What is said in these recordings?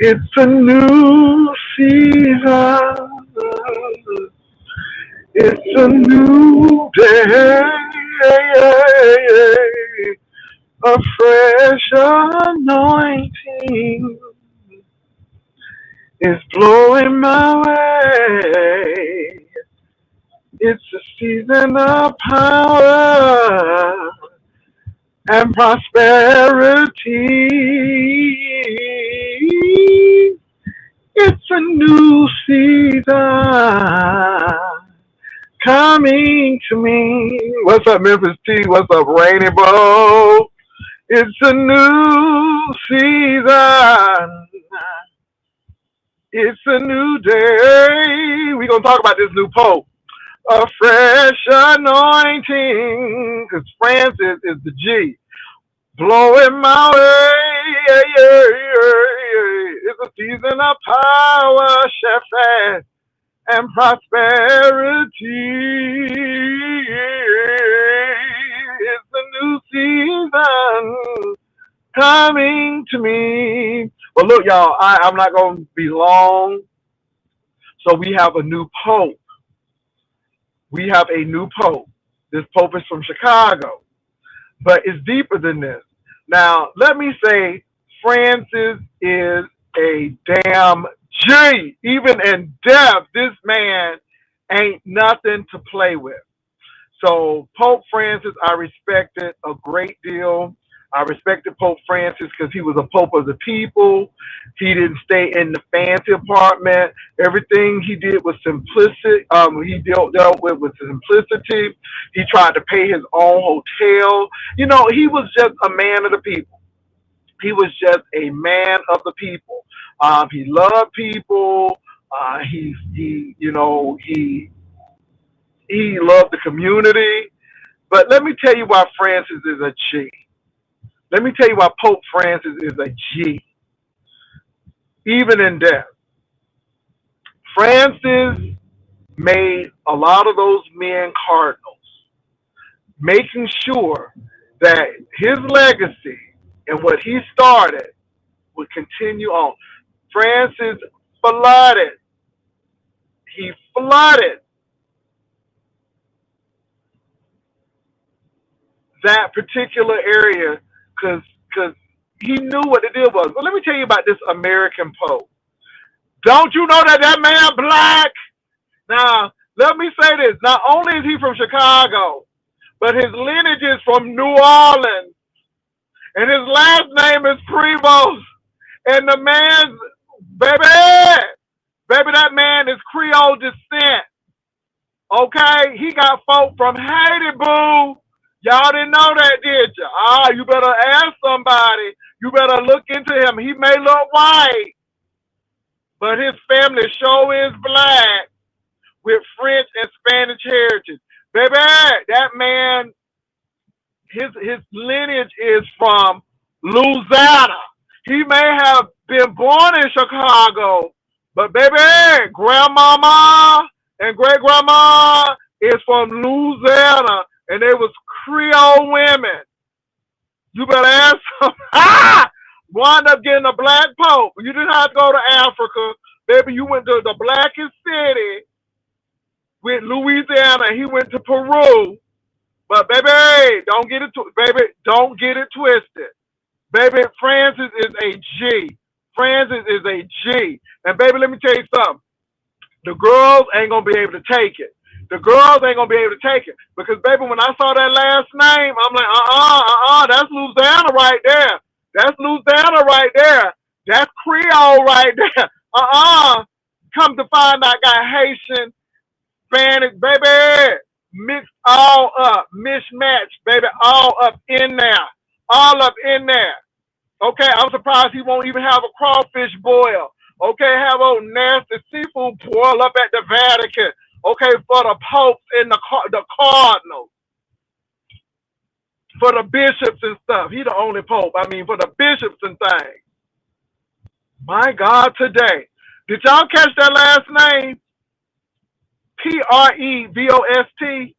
It's a new season. It's a new day. A fresh anointing is blowing my way. It's a season of power and prosperity. It's a new season coming to me. What's up, Memphis T? What's up, Rainy Bow? It's a new season. It's a new day. We're going to talk about this new pope. A fresh anointing. Because Francis is the G. Blowing my way. It's a season of power, chef, and prosperity. It's a new season coming to me. Well, look, y'all, I'm not going to be long. So we have a new pope. We have a new pope. This pope is from Chicago. But it's deeper than this. Now, let me say, Francis is a damn G. Even in death, this man ain't nothing to play with. So Pope Francis, I respected a great deal. I respected Pope Francis because he was a pope of the people. He didn't stay in the fancy apartment. Everything he did was simplicity. He dealt with simplicity. He tried to pay his own hotel. You know, he was just a man of the people. He was just a man of the people. He loved people. He loved the community. But let me tell you why Francis is a G. Let me tell you why Pope Francis is a G. Even in death. Francis made a lot of those men cardinals, making sure that his legacy and what he started would continue on. Francis flooded. He flooded that particular area because he knew what the deal was. But let me tell you about this American Pope. Don't you know that man black? Now, let me say this. Not only is he from Chicago, but his lineage is from New Orleans. And his last name is Prevost. And the man's, baby, that man is Creole descent. Okay? He got folk from Haiti, boo. Y'all didn't know that, did you? You better ask somebody. You better look into him. He may look white, but his family sure is black with French and Spanish heritage. Baby, that man, his lineage is from Louisiana. He may have been born in Chicago, but baby, grandmama and great grandma is from Louisiana, and they was Creole women. You better ask them. Wound up getting a black pope. You didn't have to go to Africa. Baby, you went to the blackest city with Louisiana. He went to Peru. But baby, don't get it twisted. Baby, Francis is a G. Francis is a G. And baby, let me tell you something. The girls ain't gonna be able to take it. The girls ain't gonna be able to take it. Because baby, when I saw that last name, I'm like, that's Louisiana right there. That's Louisiana right there. That's Creole right there. Come to find out, got Haitian, Spanish, baby, mixed all up, mismatched, baby, all up in there. All up in there. Okay, I'm surprised he won't even have a crawfish boil. Okay, have a nasty seafood boil up at the Vatican. Okay, for the popes and the cardinals. For the bishops and stuff. He the only pope. I mean, for the bishops and things. My God, today. Did y'all catch that last name? Prevost.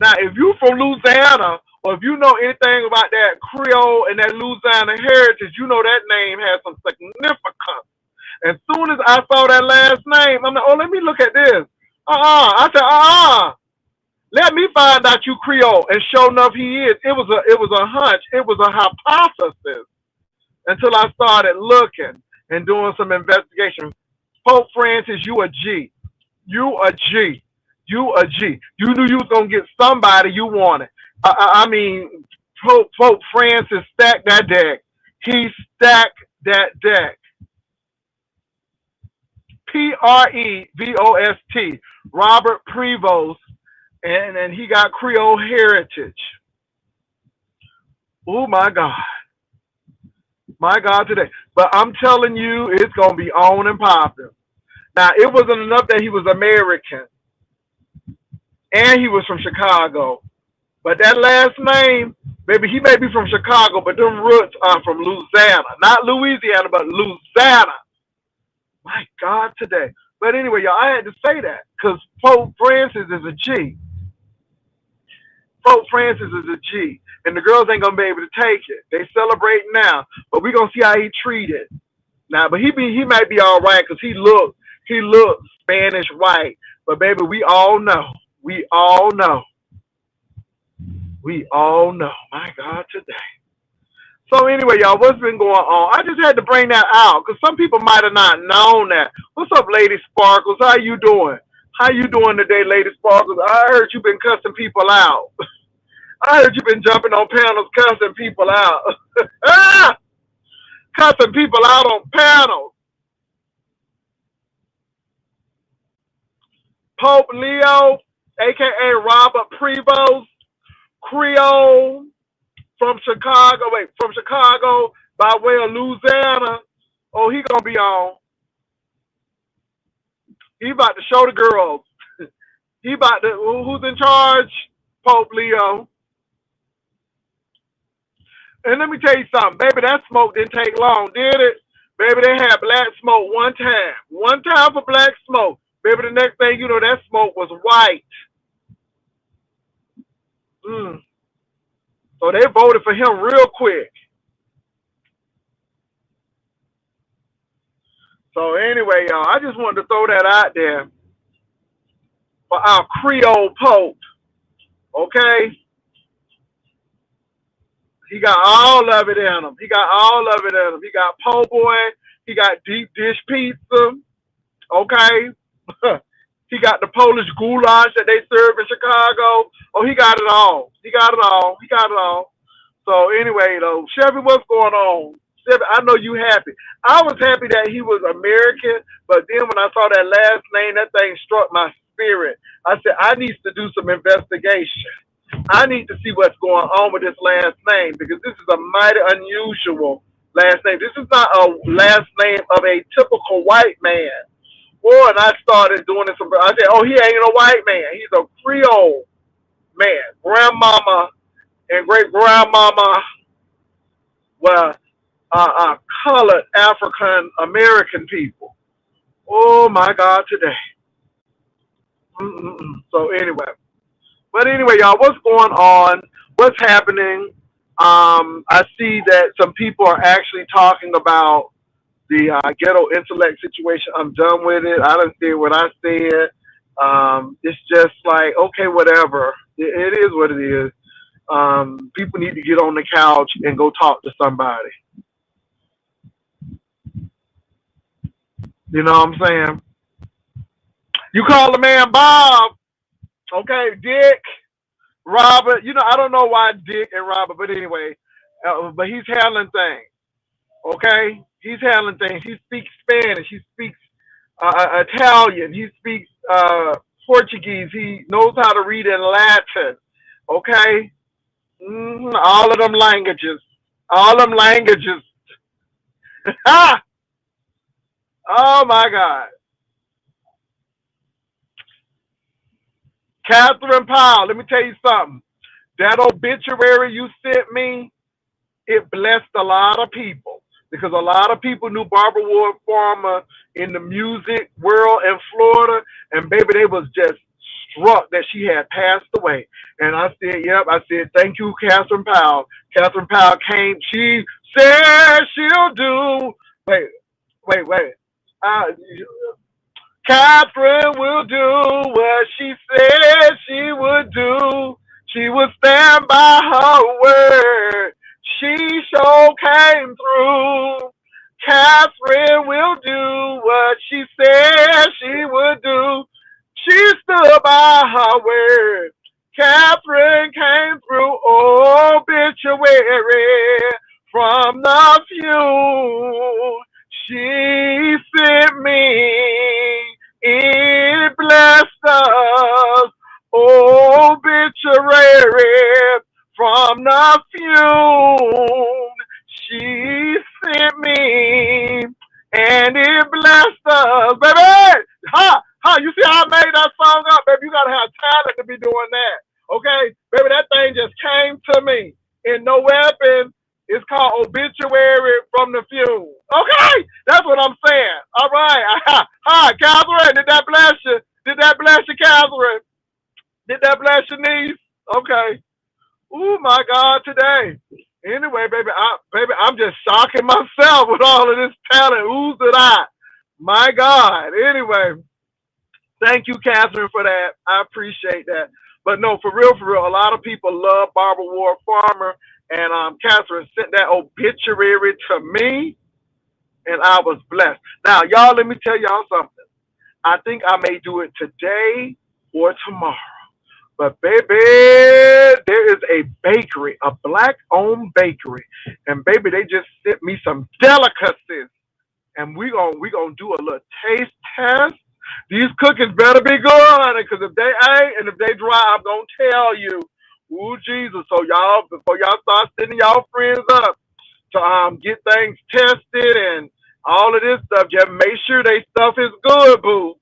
Now, if you from Louisiana, or if you know anything about that Creole and that Louisiana heritage, you know that name has some significance. As soon as I saw that last name, I'm like, oh, let me look at this. I said, let me find out you Creole. And sure enough, he is. It was a hunch. It was a hypothesis until I started looking and doing some investigation. Pope Francis, you a G. You a G. You a G. You knew you was gonna get somebody you wanted. I mean, Pope Francis stacked that deck. He stacked that deck. Prevost, Robert Prevost, and he got Creole heritage. Oh my God today. But I'm telling you, it's gonna be on and popping. Now it wasn't enough that he was American and he was from Chicago. But that last name, baby, he may be from Chicago, but them roots are from Louisiana. Not Louisiana, but Louisiana. My God, today. But anyway, y'all, I had to say that because Pope Francis is a G. Pope Francis is a G. And the girls ain't going to be able to take it. They celebrate now, but we're going to see how he treated. Now, but he might be all right because he looked Spanish white. But, baby, we all know. We all know. We all know. My God, today. So anyway, y'all, what's been going on? I just had to bring that out because some people might have not known that. What's up, Lady Sparkles? How you doing? How you doing today, Lady Sparkles? I heard you've been cussing people out. I heard you've been jumping on panels cussing people out. Cussing people out on panels. Pope Leo, a.k.a. Robert Prevost, Creole, from Chicago by way of Louisiana. Oh, he gonna be on. He about to show the girls. He about to, who's in charge? Pope Leo. And let me tell you something, baby, that smoke didn't take long, did it? Baby, they had black smoke one time. One time for black smoke. Baby, the next thing you know, that smoke was white. So they voted for him real quick. So anyway, y'all, I just wanted to throw that out there for our Creole Pope. Okay? He got all of it in him. He got all of it in him. He got po' boy. He got deep dish pizza. Okay? He got the Polish goulash that they serve in Chicago. Oh, he got it all. He got it all. He got it all. So anyway, though, Chevy, what's going on? Chevy, I know you happy. I was happy that he was American, but then when I saw that last name, that thing struck my spirit. I said, I need to do some investigation. I need to see what's going on with this last name because this is a mighty unusual last name. This is not a last name of a typical white man. Boy, and I started doing this. I said, oh, he ain't a white man. He's a Creole man. Grandmama and great grandmama were colored African American people. Oh my God, today. So anyway, y'all, what's going on? What's happening? I see that some people are actually talking about the ghetto intellect situation. I'm done with it. I done said what I said. It's just like, okay, whatever. It is what it is. People need to get on the couch and go talk to somebody. You know what I'm saying? You call the man Bob, okay, Dick, Robert. You know, I don't know why Dick and Robert, but anyway, but he's handling things, okay? He's handling things. He speaks Spanish. He speaks Italian. He speaks Portuguese. He knows how to read in Latin, okay? All of them languages. All them languages. Ha! Oh my God. Catherine Powell, let me tell you something. That obituary you sent me, it blessed a lot of people because a lot of people knew Barbara Ward Farmer in the music world in Florida, and baby, they was just struck that she had passed away. And I said, yep, I said, thank you, Catherine Powell. Catherine Powell came, she said she'll do. Wait. Uh, Catherine will do what she said she would do. She would stand by her word. She sure came through. Catherine will do what she said she would do. She stood by her word. Catherine came through. Obituary from the few. She sent me. It blessed us. Obituary from the few. She sent me. And it blessed us. Baby! Ha! Ha! You see how I made that song up? Baby, you gotta have talent to be doing that. Okay? Baby, that thing just came to me. In no weapon. It's called Obituary from the Few. Okay? That's what I'm saying. All right. Hi, Catherine. Did that bless you? Did that bless you, Catherine? Did that bless your niece? Okay. Oh my God, today. Anyway, baby, I'm just shocking myself with all of this talent. Who's it I? My God. Anyway, thank you, Catherine, for that. I appreciate that. But no, for real, a lot of people love Barbara Ward Farmer, and Catherine sent that obituary to me, and I was blessed. Now, y'all, let me tell y'all something. I think I may do it today or tomorrow. But baby, there is a bakery, a black-owned bakery, and baby, they just sent me some delicacies, and we gonna do a little taste test. These cookies better be good, honey, because if they ain't and if they dry, I'm gonna tell you. Ooh, Jesus! So y'all, before y'all start sending y'all friends up to get things tested and all of this stuff, just make sure they stuff is good, boo.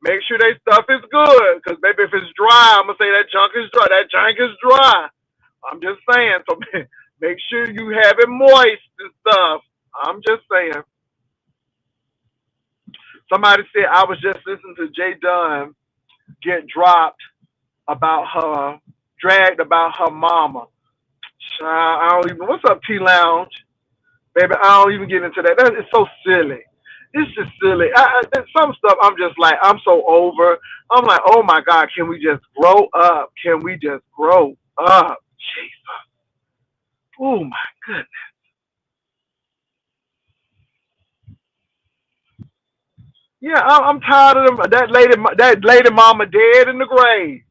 Make sure they stuff is good, because maybe if it's dry, I'm gonna say that junk is dry. That junk is dry. I'm just saying. So make sure you have it moist and stuff. I'm just saying. Somebody said I was just listening to Jay Dunn get dropped about her, dragged about her mama. I don't even. What's up, T Lounge? Baby, I don't even get into that. That is so silly. It's just silly. Some stuff I'm just like, I'm so over. I'm like, oh my God, can we just grow up? Can we just grow up? Jesus. Oh my goodness. Yeah, I'm tired of them. That lady mama dead in the grave.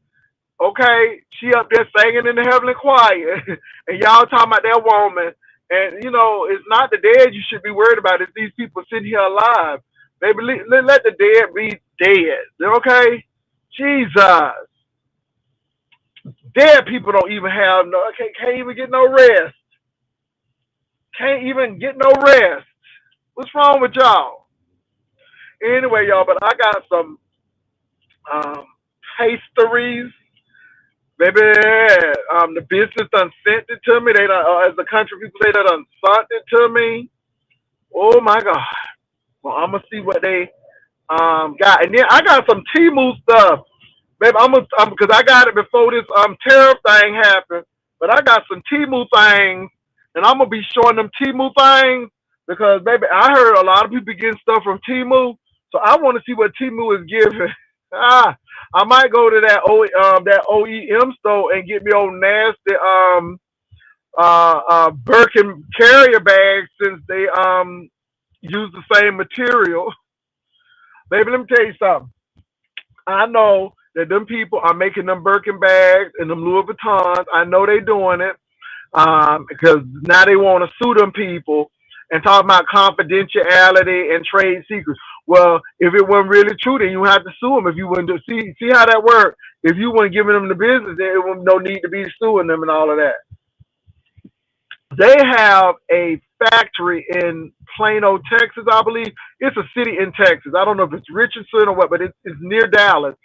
Okay, she up there singing in the heavenly choir, and y'all talking about that woman. And it's not the dead you should be worried about. It's these people sitting here alive. Baby, let the dead be dead. Okay, Jesus. Dead people don't even have no. Can't even get no rest. Can't even get no rest. What's wrong with y'all? Anyway, y'all, but I got some um, pastries. Baby, the business done sent it to me. They done, as the country people say, they done sent it to me. Oh my God. Well, I'm gonna see what they got, and then I got some Timu stuff, baby. Because I got it before this tariff thing happened, but I got some Timu things, and I'm gonna be showing them Timu things because, baby, I heard a lot of people getting stuff from Timu, so I want to see what Timu is giving. Ah, I might go to that OEM store and get me old nasty Birkin carrier bags since they use the same material. Baby, let me tell you something. I know that them people are making them Birkin bags and them Louis Vuittons. I know they doing it because now they want to sue them people and talk about confidentiality and trade secrets. Well, if it wasn't really true, then you have to sue them. If you wouldn't see how that worked. If you weren't giving them the business, then it wouldn't no need to be suing them and all of that. They have a factory in Plano, Texas, I believe. It's a city in Texas. I don't know if it's Richardson or what, but it's near Dallas.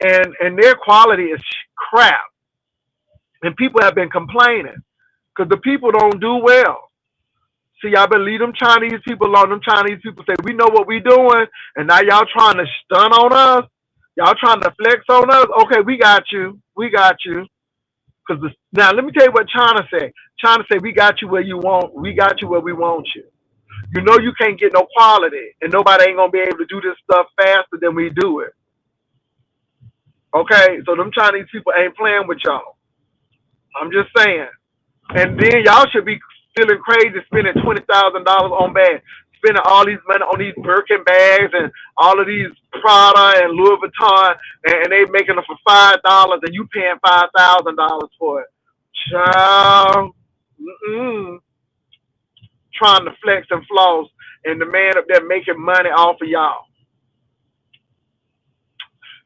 And their quality is crap. And people have been complaining because the people don't do well. See, y'all better leave them Chinese people alone. Them Chinese people say, we know what we doing, and now y'all trying to stun on us. Y'all trying to flex on us. Okay, we got you. We got you. Because now let me tell you what China say. China say we got you where you want. We got you where we want you. You know you can't get no quality, and nobody ain't gonna be able to do this stuff faster than we do it. Okay, so them Chinese people ain't playing with y'all. I'm just saying. And then y'all should be feeling crazy spending $20,000 on bags, spending all these money on these Birkin bags and all of these Prada and Louis Vuitton, and they making them for $5, and you paying $5,000 for it. Child, trying to flex and floss, and the man up there making money off of y'all.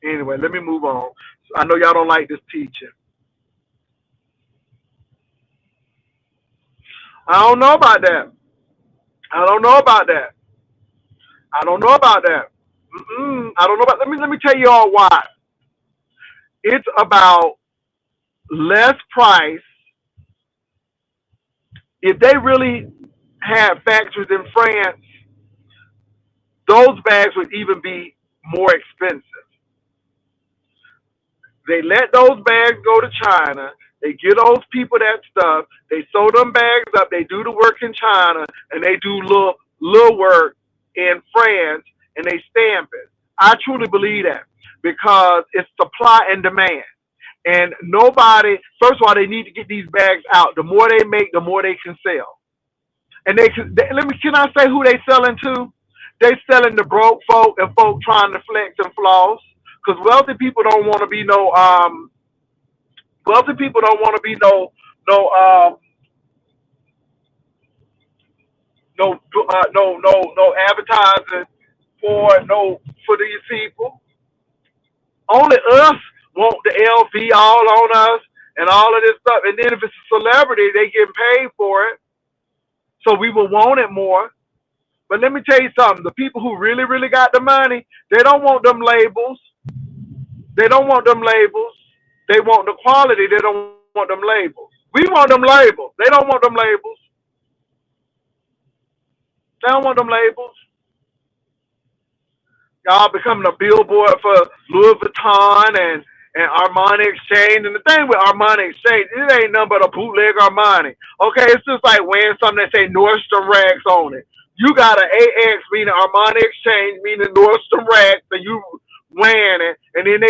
Anyway, let me move on. I know y'all don't like this teaching. I don't know about that. I don't know about that. I don't know about that. I don't know about. Let me tell you all why. It's about less price. If they really had factories in France, those bags would even be more expensive. They let those bags go to China. They give those people that stuff. They sew them bags up. They do the work in China, and they do little work in France, and they stamp it. I truly believe that because it's supply and demand. And nobody, first of all, they need to get these bags out. The more they make, the more they can sell. And can I say who they selling to? They selling to broke folk and folk trying to flex and floss. Because wealthy people don't want to be no no advertising for these people. Only us want the LV all on us and all of this stuff. And then if it's a celebrity, they getting paid for it. So we will want it more. But let me tell you something. The people who really, really got the money, they don't want them labels. They don't want them labels. They want the quality. They don't want them labels. We want them labels. They don't want them labels. They don't want them labels. Y'all becoming a billboard for Louis Vuitton and Armani Exchange. And the thing with Armani Exchange, it ain't nothing but a bootleg Armani. Okay, it's just like wearing something that say Nordstrom Rags on it. You got an AX, meaning Armani Exchange, meaning Nordstrom Rags, and you wearing it. And then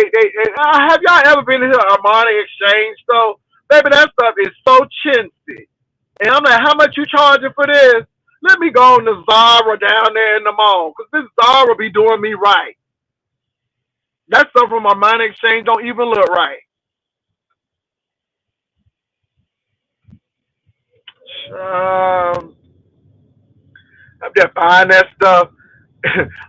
have y'all ever been to Armani Exchange though? Baby, that stuff is so chintzy. And I'm like, how much you charging for this? Let me go on to Zara down there in the mall, because this Zara be doing me right. That stuff from Armani Exchange don't even look right. Um, I'm just buying that stuff.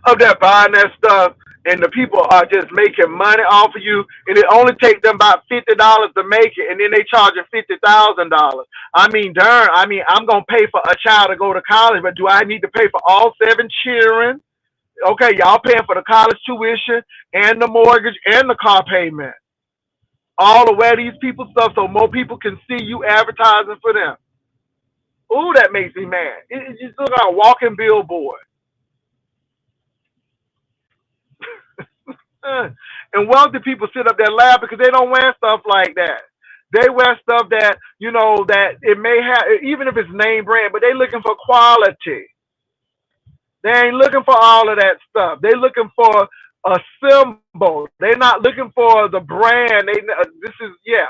I'm just buying that stuff, and the people are just making money off of you, and it only takes them about $50 to make it, and then they charge you $50,000. I mean, darn. I mean, I'm gonna pay for a child to go to college, but do I need to pay for all 7 children? Okay, y'all paying for the college tuition and the mortgage and the car payment. All the way these people stuff so more people can see you advertising for them. Ooh, that makes me mad. It's just look like a walking billboard. And wealthy people sit up there laughing because they don't wear stuff like that. They wear stuff that, that it may have, even if it's name brand, but they looking for quality. They ain't looking for all of that stuff. They looking for a symbol. They're not looking for the brand. This is, yeah.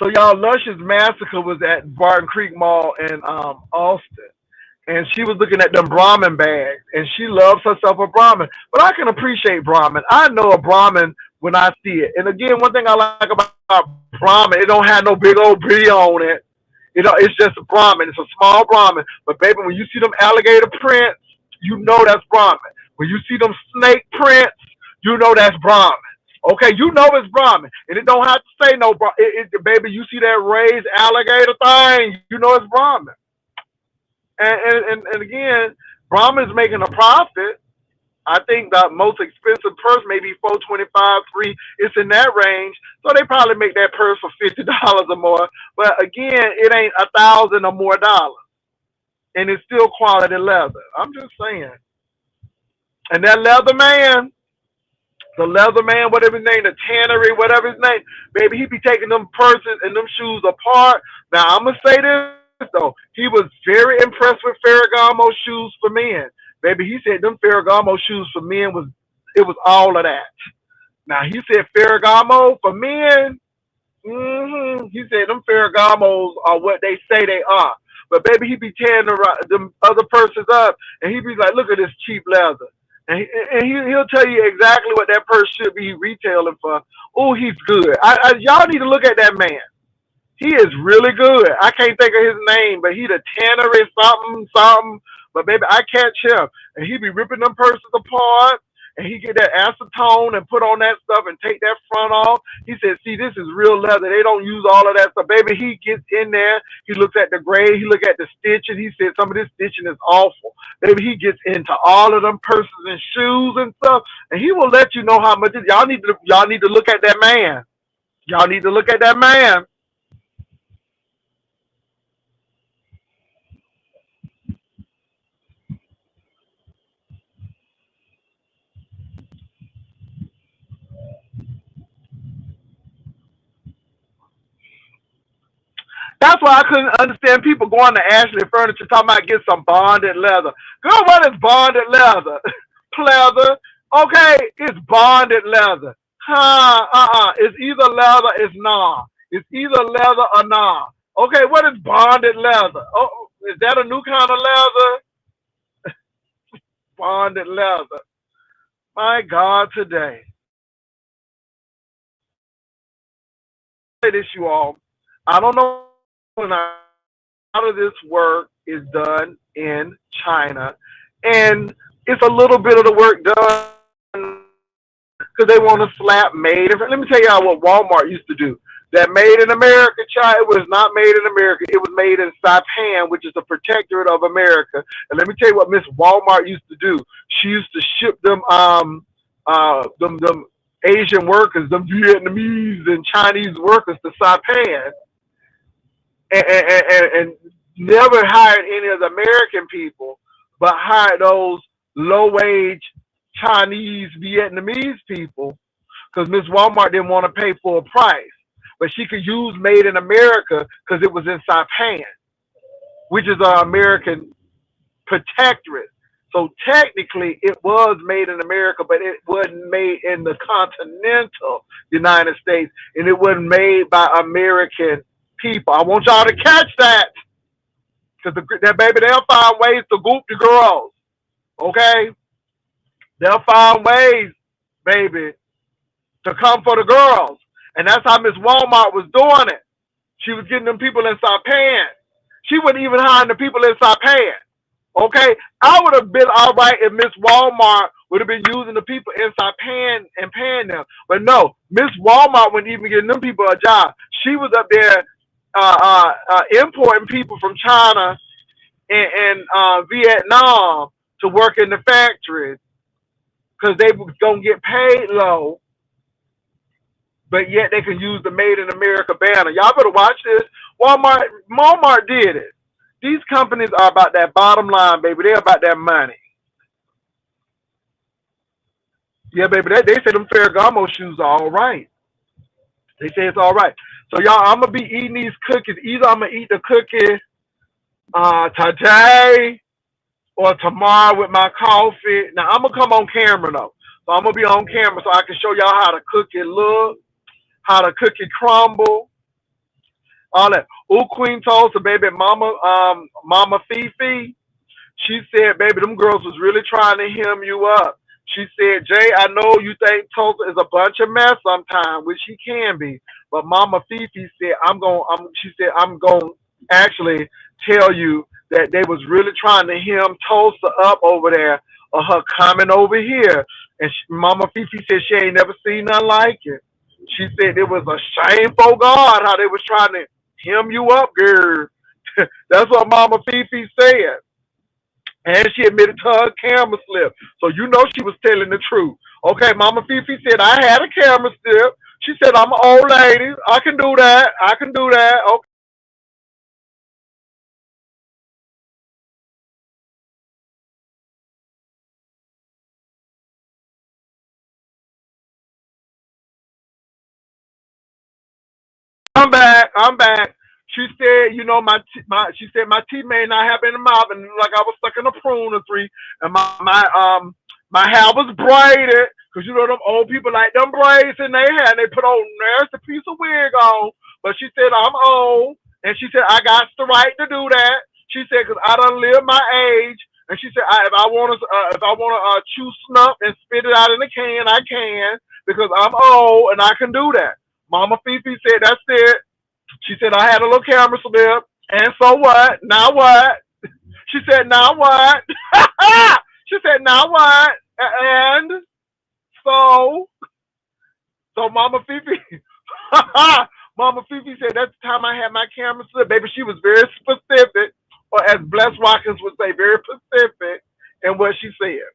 So y'all, Luscious Massacre was at Barton Creek Mall in Austin. And she was looking at them Brahmin bags, and she loves herself a Brahmin. But I can appreciate Brahmin. I know a Brahmin when I see it. And again, one thing I like about Brahmin, it don't have no big old B on it. It's just a Brahmin. It's a small Brahmin. But baby, when you see them alligator prints, you know that's Brahmin. When you see them snake prints, you know that's Brahmin. Okay, you know it's Brahmin. And it don't have to say no, baby, you see that raised alligator thing, you know it's Brahmin. And again, Brahmin's making a profit. I think the most expensive purse may be $425, $3. It's in that range, so they probably make that purse for $50 or more. But again, it ain't $1,000 or more dollars, and it's still quality leather. I'm just saying. And that leather man, the leather man, whatever his name, the tannery, whatever his name, baby, he be taking them purses and them shoes apart. Now I'm gonna say this though. He was very impressed with Ferragamo shoes for men. Baby, he said them Ferragamo shoes for men was it was all of that. Now he said Ferragamo for men. He said them Ferragamos are what they say they are. But baby, he be tearing them other persons up, and he be like, "Look at this cheap leather," he'll tell you exactly what that purse should be retailing for. Oh, he's good. Y'all need to look at that man. He is really good. I can't think of his name, but he the tannery something something. But baby, I catch him, and he be ripping them purses apart, and he get that acetone and put on that stuff and take that front off. He said, "See, this is real leather. They don't use all of that stuff." Baby, he gets in there. He looks at the grade. He look at the stitching. He said some of this stitching is awful. Baby, he gets into all of them purses and shoes and stuff, and he will let you know how much. Y'all need to look at that man. Y'all need to look at that man. That's why I couldn't understand people going to Ashley Furniture talking about get some bonded leather. Girl, what is bonded leather? Pleather. Okay, it's bonded leather. Huh, It's either leather, it's nah. It's either leather or nah. Okay, what is bonded leather? Oh, is that a new kind of leather? Bonded leather. My God, today. Say this, you all. I don't know when a lot of this work is done in China, and it's a little bit of the work done because they want to slap made. Let me tell you what Walmart used to do. That made in America, child, it was not made in America. It was made in Saipan, which is a protectorate of America. And let me tell you what Miss Walmart used to do. She used to ship them Asian workers, them Vietnamese and Chinese workers to Saipan, and never hired any of the American people, but hired those low wage Chinese Vietnamese people because Miss Walmart didn't want to pay full price. But she could use made in America because it was in Saipan, which is an American protectorate. So technically, it was made in America, but it wasn't made in the continental United States, and it wasn't made by American people. I want y'all to catch that, because that baby, they'll find ways to goop the girls. Okay, they'll find ways, baby, to come for the girls, and that's how Miss Walmart was doing it. She was getting them people in Saipan. She wasn't even hiring the people in Saipan. Okay, I would have been all right if Miss Walmart would have been using the people inside and paying them, but no, Miss Walmart wasn't even getting them people a job. She was up there importing people from China and Vietnam to work in the factories because they was gonna get paid low, but yet they can use the Made in America banner. Y'all better watch this. Walmart did it. These companies are about that bottom line, baby. They're about that money. Yeah, baby. They say them Ferragamo shoes are all right. They say it's all right. So y'all, I'm gonna be eating these cookies. Either I'm gonna eat the cookie today or tomorrow with my coffee. Now I'm gonna come on camera though. So I'm gonna be on camera so I can show y'all how the cookie look, how the cookie crumble, all that. Ooh, Queen told her baby Mama Fifi. She said, baby, them girls was really trying to hem you up. She said, Jay, I know you think Tulsa is a bunch of mess sometimes, which he can be. But Mama Fifi said, she said, I'm going to actually tell you that they was really trying to hem Tulsa up over there or her coming over here. And Mama Fifi said she ain't never seen nothing like it. She said it was a shameful God how they was trying to hem you up, girl. That's what Mama Fifi said. And she admitted to her camera slip. So you know she was telling the truth. Okay, Mama Fifi said, I had a camera slip. She said, I'm an old lady. I can do that. I can do that. Okay. I'm back. I'm back. She said, you know, she said my teeth may not have been in the mouth, and like I was stuck in a prune or three, and my hair was braided, cause you know them old people like them braids in their hair, and they put a nasty piece of wig on. But she said I'm old, and she said I got the right to do that. She said, cause I done lived my age, and she said if I wanna chew snuff and spit it out in the can, I can, because I'm old and I can do that. Mama Fifi said that's it. She said I had a little camera slip, and so what? Now what? She said now what? She said now what? And so Mama Fifi, Mama Fifi said that's the time I had my camera slip, baby. She was very specific, or as Bless Watkins would say, very specific in what she said.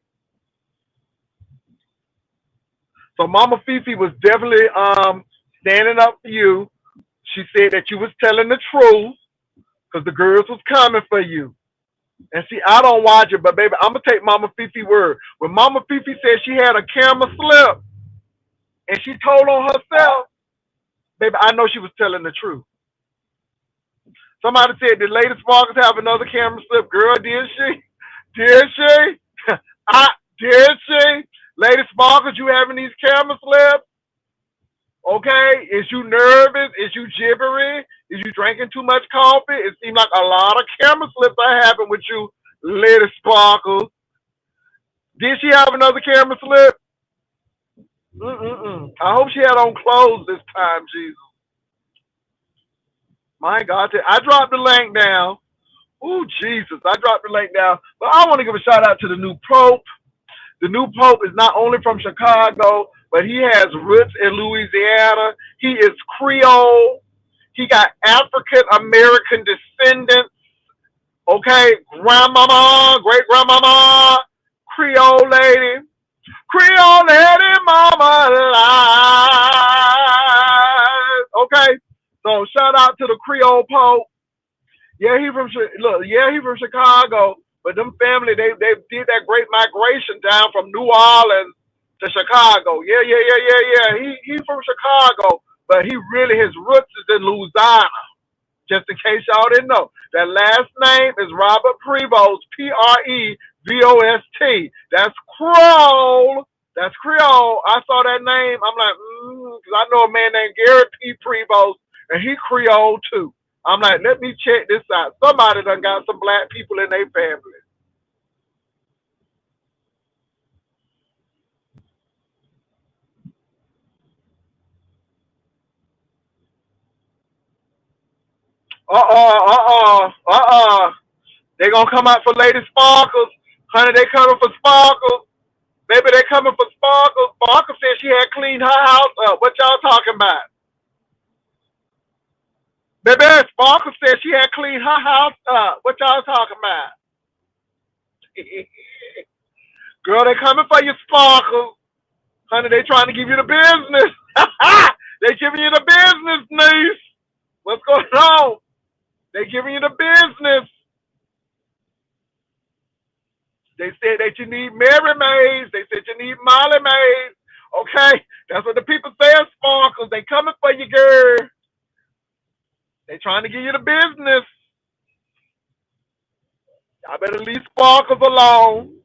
So Mama Fifi was definitely standing up for you. She said that you was telling the truth because the girls was coming for you. And see, I don't watch it, but baby, I'm gonna take Mama Fifi word. When Mama Fifi said she had a camera slip and she told on herself, baby, I know she was telling the truth. Somebody said, did Lady Sparkles have another camera slip? Girl, did she? Did she? I did she? Lady Sparkles, you having these camera slips? Okay, is you nervous? Is you jibbery? Is you drinking too much coffee? It seems like a lot of camera slips are happening with you, Lady Sparkles. Did she have another camera slip? Mm-mm-mm. I hope she had on clothes this time, Jesus. My God, I dropped the link down. Oh, Jesus, I dropped the link down. But I want to give a shout out to the new Pope. The new Pope is not only from Chicago, but he has roots in Louisiana. He is Creole. He got African American descendants. Okay, grandmama, great grandmama, Creole lady, Creole lady, mama life. Okay, so shout out to the Creole Pope. Yeah, he from Chicago, but them family they did that great migration down from New Orleans to Chicago. Yeah. He from Chicago, but he really his roots is in Louisiana. Just in case y'all didn't know, that last name is Robert Prevost, Prevost. That's Creole. That's Creole. I saw that name. I'm like, because I know a man named Gary P. Prevost, and he Creole too. I'm like, let me check this out. Somebody done got some black people in their family. They gonna come out for Lady Sparkles. Honey, they coming for Sparkles. Baby, they coming for Sparkles. Sparkles said she had cleaned her house up. What y'all talking about? Baby, Sparkles said she had cleaned her house up. What y'all talking about? Girl, they coming for you, Sparkles. Honey, they trying to give you the business. They giving you the business, niece. What's going on? They giving you the business. They said that you need Mary Mays. They said you need Molly Mays. Okay, that's what the people say. Sparkles. They coming for you, girl. They trying to give you the business. I better leave Sparkles alone.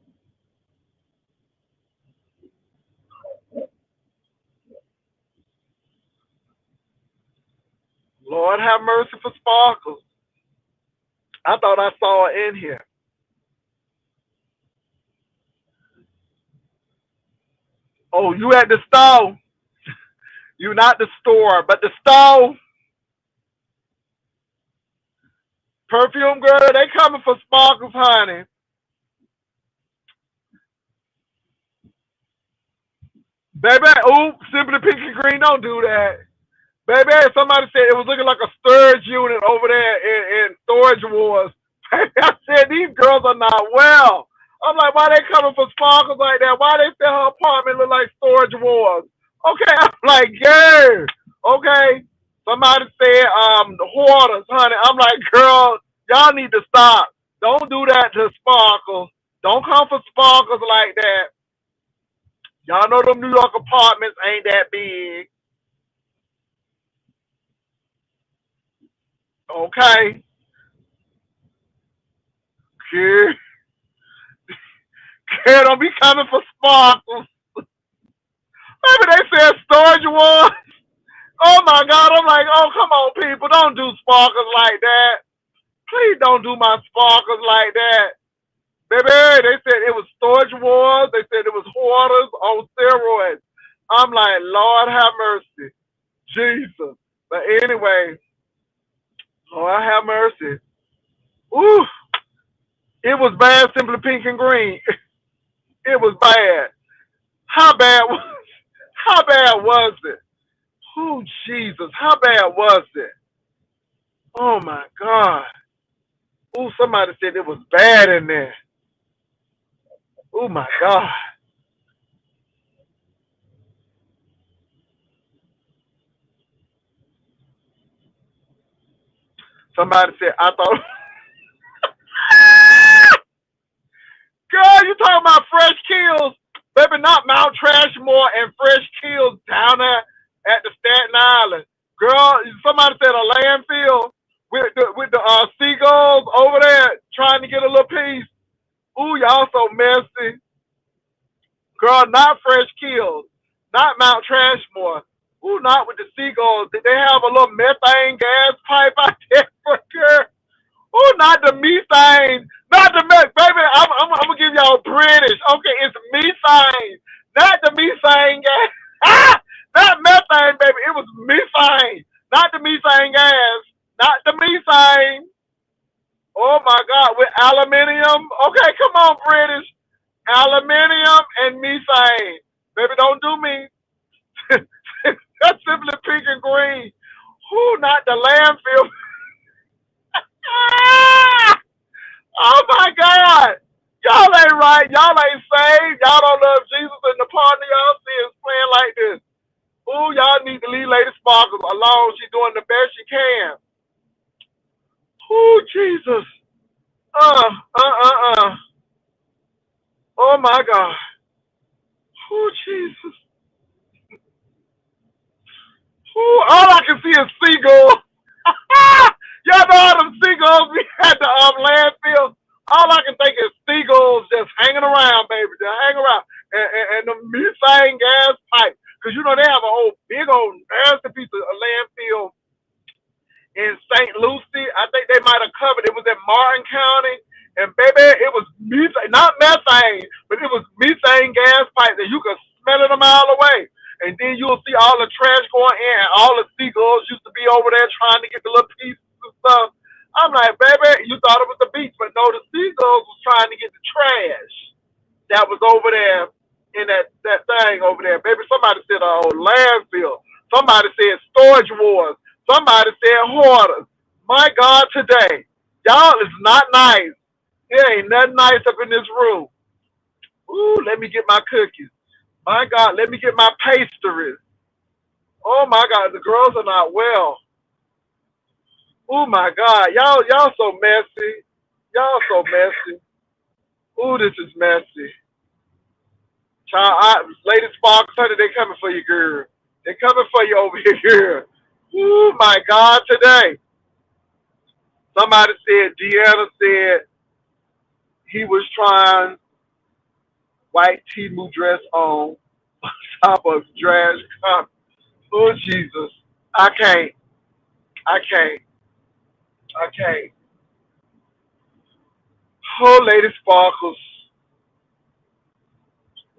Lord have mercy for Sparkles. I thought I saw her in here. Oh, you at the store. You not the store, but the store. Perfume girl, they coming for Sparkles, honey. Baby, ooh, Simply Pink and Green, don't do that. Baby, somebody said it was looking like a storage unit over there in Storage Wars. Baby, I said these girls are not well. I'm like, why they coming for Sparkles like that? Why they say her apartment look like Storage Wars? Okay, I'm like, yeah. Okay. Somebody said the Hoarders, honey. I'm like, girl, y'all need to stop. Don't do that to Sparkles. Don't come for Sparkles like that. Y'all know them New York apartments ain't that big. Okay. Kid, kid, don't be coming for sparkles. Maybe they said storage wars. Oh my God. I'm like, oh, come on, people. Don't do sparkles like that. Please don't do my sparkles like that. Baby, they said it was storage wars. They said it was hoarders on steroids. I'm like, Lord have mercy. Jesus. But anyway, Lord have mercy. Ooh, it was bad, simply pink and green. It was bad. How bad was how bad was it? Oh Jesus, how bad was it? Oh my God. Oh, somebody said it was bad in there. Oh my God. Somebody said I thought girl, you talking about fresh kills. Baby, not Mount Trashmore and fresh kills down there at the Staten Island. Girl, somebody said a landfill with the seagulls over there trying to get a little piece. Ooh, y'all so messy. Girl, not fresh kills. Not Mount Trashmore. Ooh, not with the seagulls. Did they have a little methane gas pipe out there for girl? Ooh, not the methane. Not the meth. Baby, I'm going to give y'all British. Okay, it's methane. Not the methane gas. Ah! Not methane, baby. It was methane. Not the methane gas. Not the methane. Oh, my God. With aluminium. Okay, come on, British. Aluminium and methane. Baby, don't do me. That's simply pink and green. Who, not the landfill. Ah! Oh my God. Y'all ain't right. Y'all ain't saved. Y'all don't love Jesus and the partner y'all see is playing like this. Ooh, y'all need to leave Lady Sparkles alone. She's doing the best she can. Ooh, Jesus. Uh, uh. Oh my God. Ooh, Jesus. Ooh, all I can see is seagulls. Y'all know how them seagulls be at the landfill? All I can think is seagulls just hanging around, baby. Just hanging around. And the methane gas pipe. Because you know they have a whole big old nasty piece of landfill in St. Lucie. I think they might have covered it. Was in Martin County. And baby, it was methane, not methane, but it was methane gas pipe that you could smell it a mile away. And then you'll see all the trash going in, and all the seagulls used to be over there trying to get the little pieces and stuff. I'm like, baby, you thought it was the beach, but no, the seagulls was trying to get the trash that was over there in that thing over there. Baby, somebody said a old landfill. Somebody said storage wars. Somebody said hoarders. My God, today, y'all is not nice. There ain't nothing nice up in this room. Ooh, let me get my cookies. My God, let me get my pastries. Oh my God, the girls are not well. Oh my God, y'all so messy. Y'all so messy. Ooh, this is messy. Child, Lady Sparks, honey, they coming for you, girl. They coming for you over here, girl. Ooh my God, today. Somebody said, Deanna said he was trying white Timu dress on top of trash. Oh Jesus, I can't, I can't, I can't. Oh, Lady Sparkles.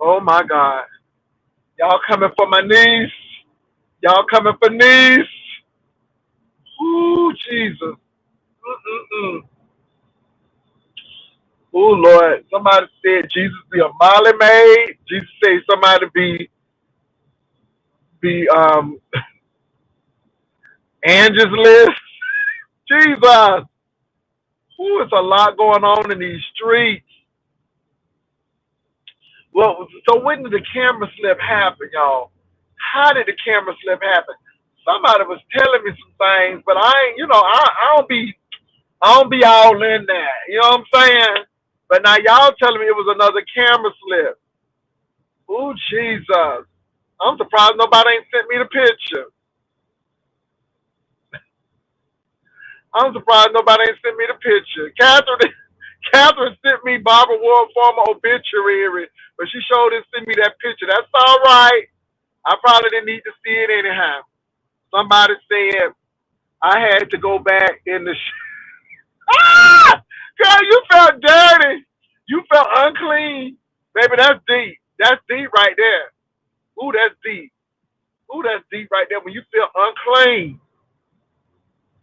Oh my God, y'all coming for my niece. Y'all coming for niece. Ooh Jesus. Mm-mm-mm. Oh Lord, somebody said Jesus be a Molly maid. Jesus said somebody be Angie's list. Jesus. Ooh, it's a lot going on in these streets. Well, so when did the camera slip happen, y'all? How did the camera slip happen? Somebody was telling me some things, but I ain't, I don't be all in that. You know what I'm saying? But now y'all telling me it was another camera slip. Ooh, Jesus. I'm surprised nobody ain't sent me the picture. I'm surprised nobody ain't sent me the picture. Catherine sent me Barbara Ward former obituary, but she sure didn't send me that picture. That's all right. I probably didn't need to see it anyhow. Somebody said I had to go back in the. Ah! Girl, you felt dirty. You felt unclean. Baby, that's deep. That's deep right there. Ooh, that's deep. Ooh, that's deep right there. When you feel unclean.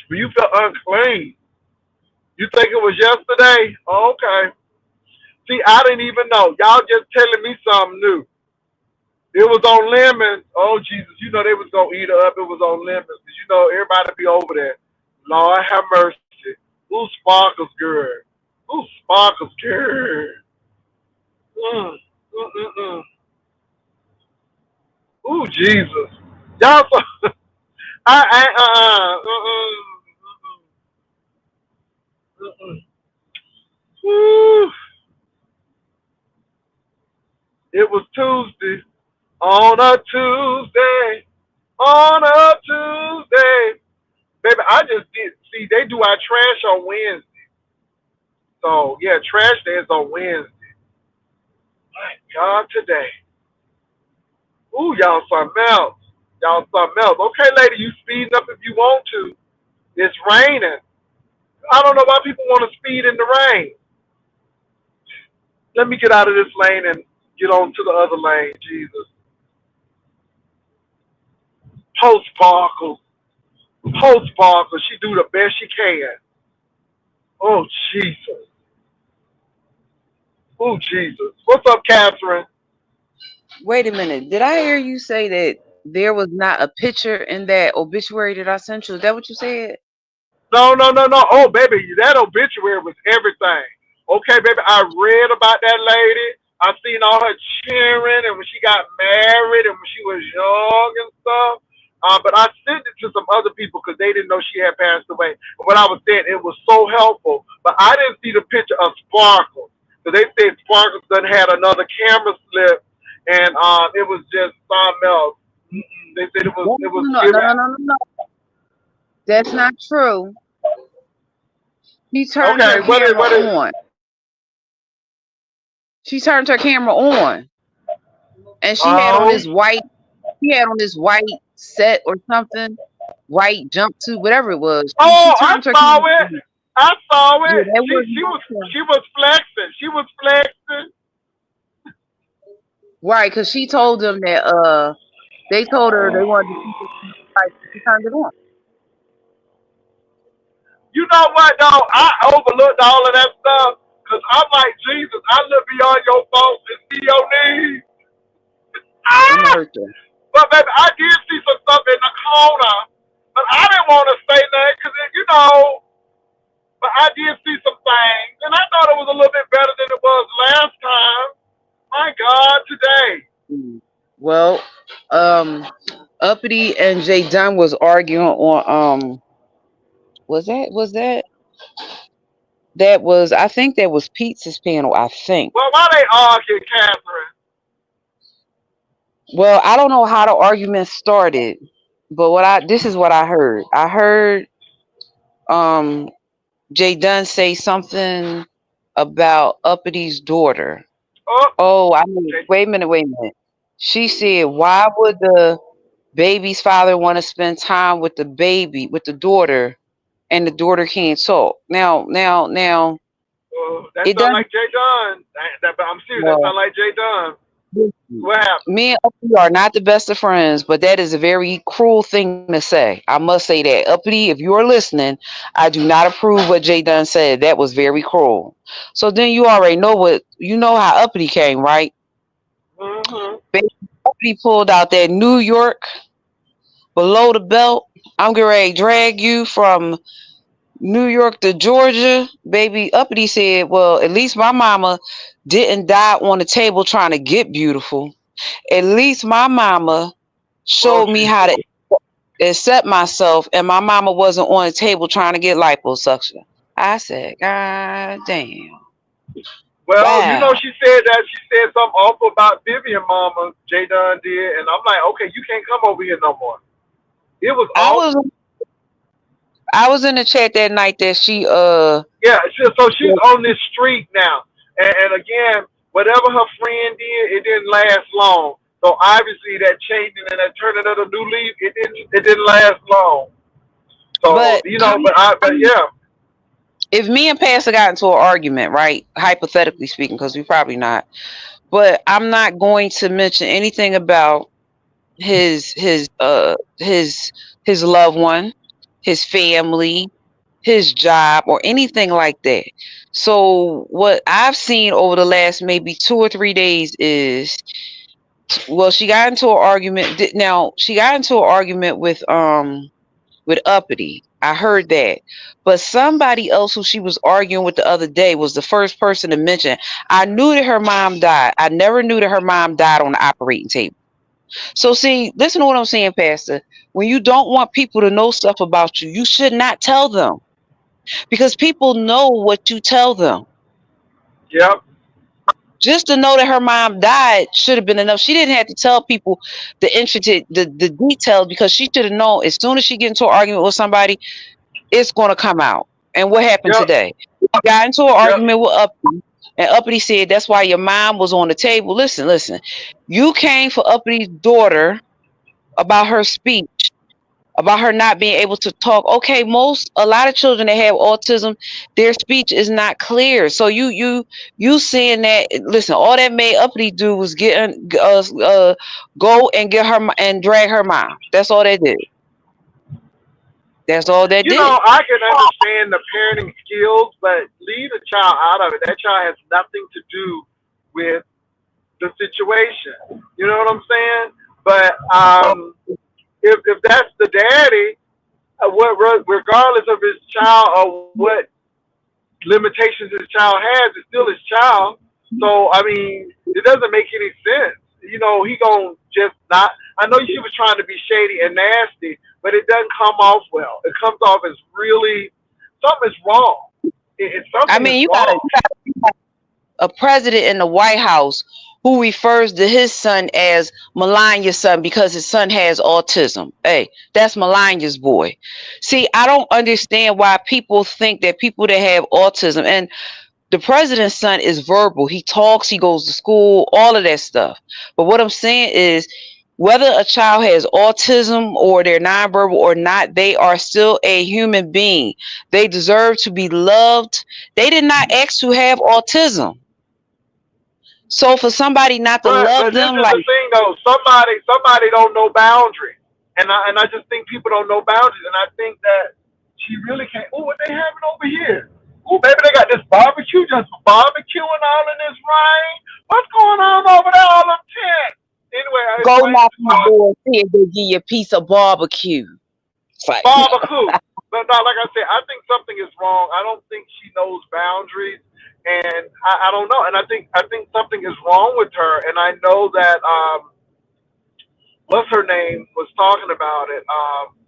When you feel unclean. You think it was yesterday? Oh, okay. See, I didn't even know. Y'all just telling me something new. It was on lemons. Oh, Jesus. You know they was going to eat her up. It was on lemons. 'Cause you know everybody be over there. Lord have mercy. Ooh, Sparkles, girl. Ooh, Sparkles, girl. Mm, mm, mm, mm. Ooh, Jesus. Y'all so, mm-mm. Ooh, it was Tuesday. On a Tuesday. On a Tuesday. Baby, I just did. See, they do our trash on Wednesday. So, yeah, trash day is on Wednesday. My God, today. Ooh, y'all something else. Y'all something else. Okay, lady, you speeding up if you want to. It's raining. I don't know why people want to speed in the rain. Let me get out of this lane and get on to the other lane, Jesus. Post Sparkle. Post Sparkle. She do the best she can. Oh, Jesus. Oh, Jesus. What's up, Catherine? Wait a minute. Did I hear you say that there was not a picture in that obituary that I sent you? Is that what you said? No, no, no, no. Oh, baby, that obituary was everything. Okay, baby, I read about that lady. I seen all her cheering and when she got married and when she was young and stuff. But I sent it to some other people because they didn't know she had passed away. And what I was saying, it was so helpful. But I didn't see the picture of Sparkle. So they said Sparkle done had another camera slip, and it was just something else. They said it was No, it was no, it. no, no, no, no, no. That's not true. She turned Okay, her camera what is? on. She turned her camera on, and she had on Oh. this white. She had on this white set or something, white jumpsuit, whatever it was. She Oh, I turned her saw camera it. on. I saw Yeah, it. that She wasn't she was her. she was flexing. She was flexing. Right, because she told them that they told her they wanted to see the like she turned it on. You know what though? I overlooked all of that stuff because I'm like Jesus. I look beyond your faults and see your needs. I'm gonna Ah! hurt them. But baby, I did see some stuff in the corner, but I didn't want to say that because you know. But I did see some things, and I thought it was a little bit better than it was last time. My God, today. Mm. Well, Uppity and Jay Dunn was arguing on was I think that was Pizza's panel, I think. Well, why they arguing, Catherine? Well, I don't know how the argument started, but this is what I heard. I heard um Jay Dunn say something about Uppity's daughter. Oh, Oh, I mean, okay. wait a minute. She said, why would the baby's father want to spend time with the baby, with the daughter, and the daughter can't talk? Now, That it sound doesn't. like Jay Dunn. I'm serious. That Well, sound like Jay Dunn. listen, What happened? me and Uppity are not the best of friends, but that is a very cruel thing to say. I must say that. Uppity, if you're listening, I do not approve what Jay Dunn said. That was very cruel. So then you already know how Uppity came, right? Mm-hmm. Baby Uppity pulled out that New York below the belt. I'm getting ready to drag you from New York to Georgia. Baby Uppity said, well, at least my mama didn't die on the table trying to get beautiful. At least my mama Oh, showed me how Jesus. to accept myself, and my mama wasn't on the table trying to get liposuction. I said, God damn. Well, you know, Wow. she said that. She said something awful about Vivian Mama, Jay Dunn did. And I'm like, okay, you can't come over here no more. It was I was awful. I was in the chat that night that she Yeah, so she's on this street now, and again, whatever her friend did, it didn't last long. So obviously that changing and that turning of a new leaf, it didn't last long. So but but yeah, if me and Pastor got into an argument, right? Hypothetically speaking, because we probably not, but I'm not going to mention anything about his loved one, his family, his job, or anything like that. So what I've seen over the last maybe 2 or 3 days is, well, she got into an argument. Now she got into an argument with Uppity. I heard that. But somebody else who she was arguing with the other day was the first person to mention, I knew that her mom died. I never knew that her mom died on the operating table. So see, listen to what I'm saying, Pastor. When you don't want people to know stuff about you, you should not tell them, because people know what you tell them. yep, Just to know that her mom died should have been enough. She didn't have to tell people the details, because she should have known as soon as she get into an argument with somebody, it's going to come out. And what happened yep, today? I got into an yep. argument with Uppity, and Uppity said that's why your mom was on the table. Listen. You came for Uppity's daughter about her speech, about her not being able to talk. Okay, a lot of children that have autism, their speech is not clear. So you saying that? Listen, all that made Uppity do was go and get her and drag her mom. That's all they did. That's all they did. I can understand the parenting skills, but leave the child out of it. That child has nothing to do with the situation. You know what I'm saying? But if that's the daddy, regardless of his child or what limitations his child has, it's still his child. So I mean, it doesn't make any sense. He gonna just not. I know she was trying to be shady and nasty, but it doesn't come off well. It comes off as really something's wrong. I Something is mean, wrong. you got a president in the White House who refers to his son as Melania's son because his son has autism. Hey, that's Melania's boy. See, I don't understand why people think that people that have autism, and the president's son is verbal. He talks, he goes to school, all of that stuff. But what I'm saying is, whether a child has autism or they're nonverbal or not, they are still a human being. They deserve to be loved. They did not ask to have autism. So for somebody not to But love this them, is the like, thing though. Somebody don't know boundaries, and I just think people don't know boundaries, and I think that she really can't. Oh, what they having over here? Oh, baby, they got this barbecue, just barbecuing all in this rain. What's going on over there? All them tents. Anyway, go explain knock it to on the her. door and see if they give you a piece of barbecue. It's like, Barbecue. But no, like I said, I think something is wrong. I don't think she knows boundaries, and I don't know. And I think something is wrong with her. And I know that what's her name was talking about it.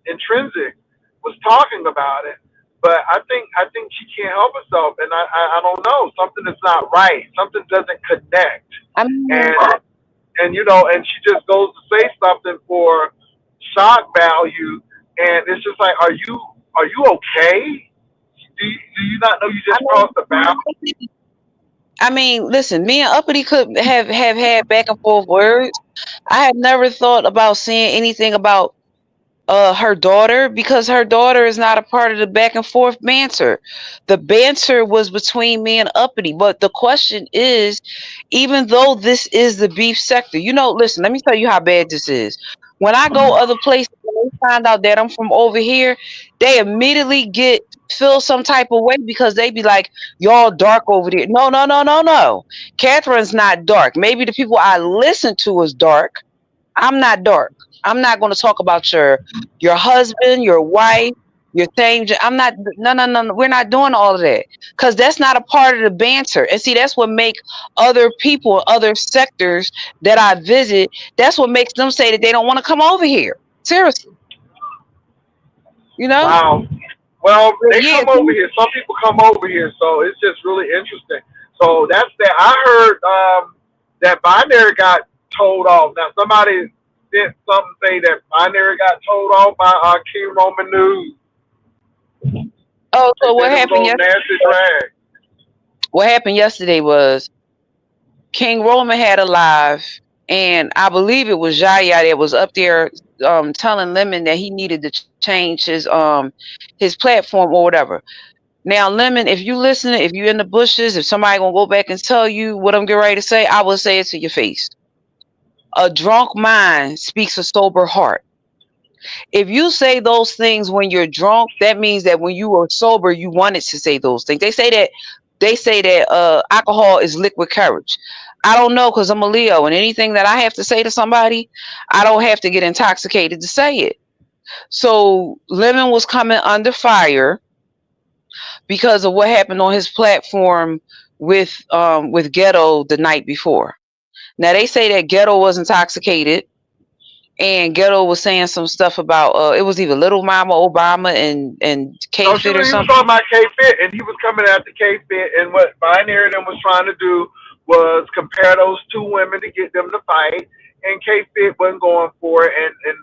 Intrinsic was talking about it, but I think she can't help herself, and I don't know. Something is not right. Something doesn't connect, I mean, and she just goes to say something for shock value, and it's just like, are you okay? Do you not know you I just crossed the boundary? mean, listen, me and Uppity could have had back and forth words. I had never thought about saying anything about her daughter, because her daughter is not a part of the back and forth banter. The banter was between me and Uppity. But the question is, even though this is the beef sector, listen, let me tell you how bad this is. When I go other places and they find out that I'm from over here, they immediately feel some type of way, because they be like, y'all dark over there. No, no, no, no, no. Catherine's not dark. Maybe the people I listen to is dark. I'm not dark. I'm not going to talk about your husband, your wife, your thing. I'm not. No, no, no, no. We're not doing all of that, because that's not a part of the banter. And see, that's what make other people, other sectors that I visit. That's what makes them say that they don't want to come over here. Seriously, you know. Wow. Well, But they yeah, come over here. Some people come over here, so it's just really interesting. So that's that. I heard that binary got told off. Now somebody did something say that binary got told off by King Roman News. Oh, They so said it was on Nasty Drag. what happened yesterday was King Roman had a live, and I believe it was Jaya that was up there telling Lemon that he needed to change his platform or whatever. Now, Lemon, if you listening, if you in the bushes, if somebody gonna go back and tell you what I'm getting ready to say, I will say it to your face. A drunk mind speaks a sober heart. If you say those things when you're drunk, that means that when you were sober, you wanted to say those things. They say that alcohol is liquid courage. I don't know because I'm a Leo, and anything that I have to say to somebody, I don't have to get intoxicated to say it. So Lemon was coming under fire because of what happened on his platform with Ghetto the night before. Now they say that Ghetto was intoxicated, and Ghetto was saying some stuff about it was either Little Mama Obama and K No, Fit or he was something. talking about K Fit, and he was coming after K Fit. And what Binary them was trying to do was compare those two women to get them to fight. And K Fit wasn't going for it. And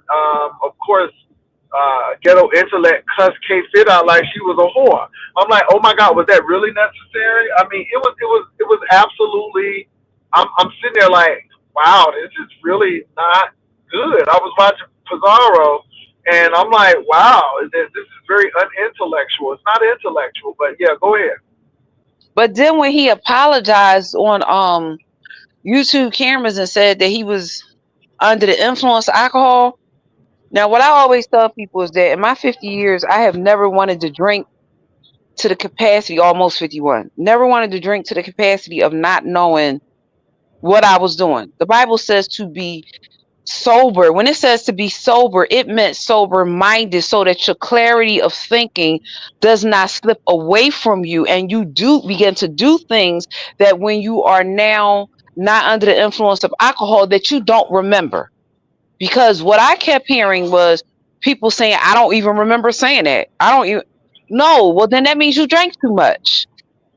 of course, Ghetto Intellect cussed K Fit out like she was a whore. I'm like, oh my God, was that really necessary? I mean, it was absolutely. I'm sitting there like, wow, this is really not good. I was watching Pizarro, and I'm like, wow, this is very unintellectual. It's not intellectual, but yeah, go ahead. But then when he apologized on YouTube cameras and said that he was under the influence of alcohol. Now, what I always tell people is that in my 50 years, I have never wanted to drink to the capacity, almost 51, never wanted to drink to the capacity of not knowing what I was doing. The Bible says to be sober. When it says to be sober, it meant sober minded so that your clarity of thinking does not slip away from you, and you do begin to do things that when you are now not under the influence of alcohol that you don't remember. Because what I kept hearing was people saying, I don't even remember saying that. I don't even. No, well, then that means you drank too much.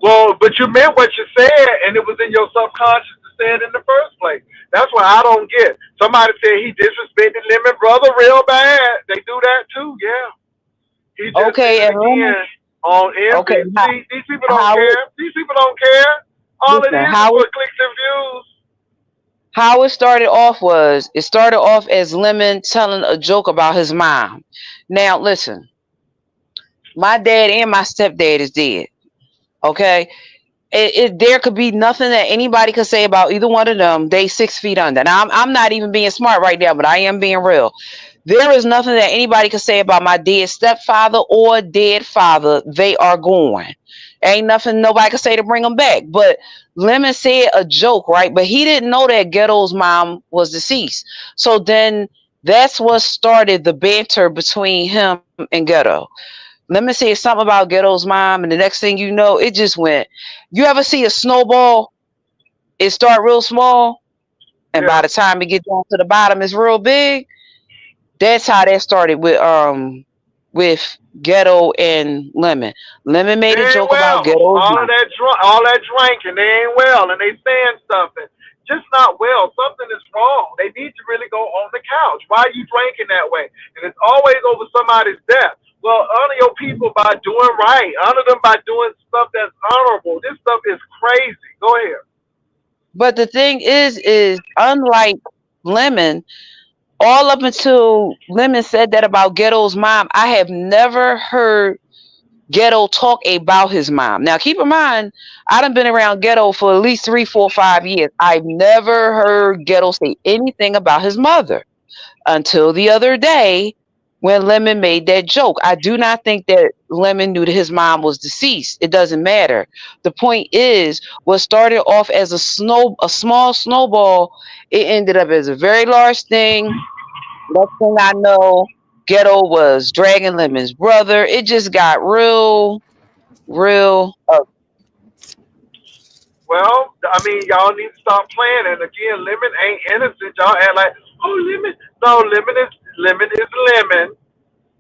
Well, but you meant what you said, and it was in your subconscious to say it in the first place. That's what I don't get. Somebody said he disrespected Lemon Brother real bad. They do that too, yeah. He just Okay, said it and remember, again on okay, Envy. See, these people don't how it, care. These people don't care. All it listen, is for clicks and views. how it started off was it started off as Lemon telling a joke about his mom. Now, listen, my dad and my stepdad is dead. Okay, there could be nothing that anybody could say about either one of them. They 6 feet under. Now, I'm not even being smart right now, but I am being real. There is nothing that anybody could say about my dead stepfather or dead father. They are gone. Ain't nothing nobody could say to bring them back. But Lemon said a joke, right? But he didn't know that Ghetto's mom was deceased. So then that's what started the banter between him and Ghetto. Lemon said something about Ghetto's mom, and the next thing you know, it just went. You ever see a snowball? It start real small, and by Yeah. the time it gets down to the bottom, it's real big. That's how that started with Ghetto and Lemon. Lemon They made a ain't joke about well. Ghetto's All of mom. that all that drinking, they ain't well, and they saying something. Just not well. Something is wrong. They need to really go on the couch. Why are you drinking that way? And it's always over somebody's death. Well, honor your people by doing right. Honor them by doing stuff that's honorable. This stuff is crazy. Go ahead. But the thing is unlike Lemon, all up until Lemon said that about Ghetto's mom, I have never heard Ghetto talk about his mom. Now, keep in mind, I done been around Ghetto for at least 3, 4, 5 years. I've never heard Ghetto say anything about his mother until the other day when Lemon made that joke. I do not think that Lemon knew that his mom was deceased. It doesn't matter. The point is, what started off as a small snowball, it ended up as a very large thing. Next thing I know, Ghetto was dragging Lemon's brother. It just got real. Well, I mean, y'all need to stop playing. And again, Lemon ain't innocent. Y'all act like, oh, Lemon. No, Lemon is Lemon.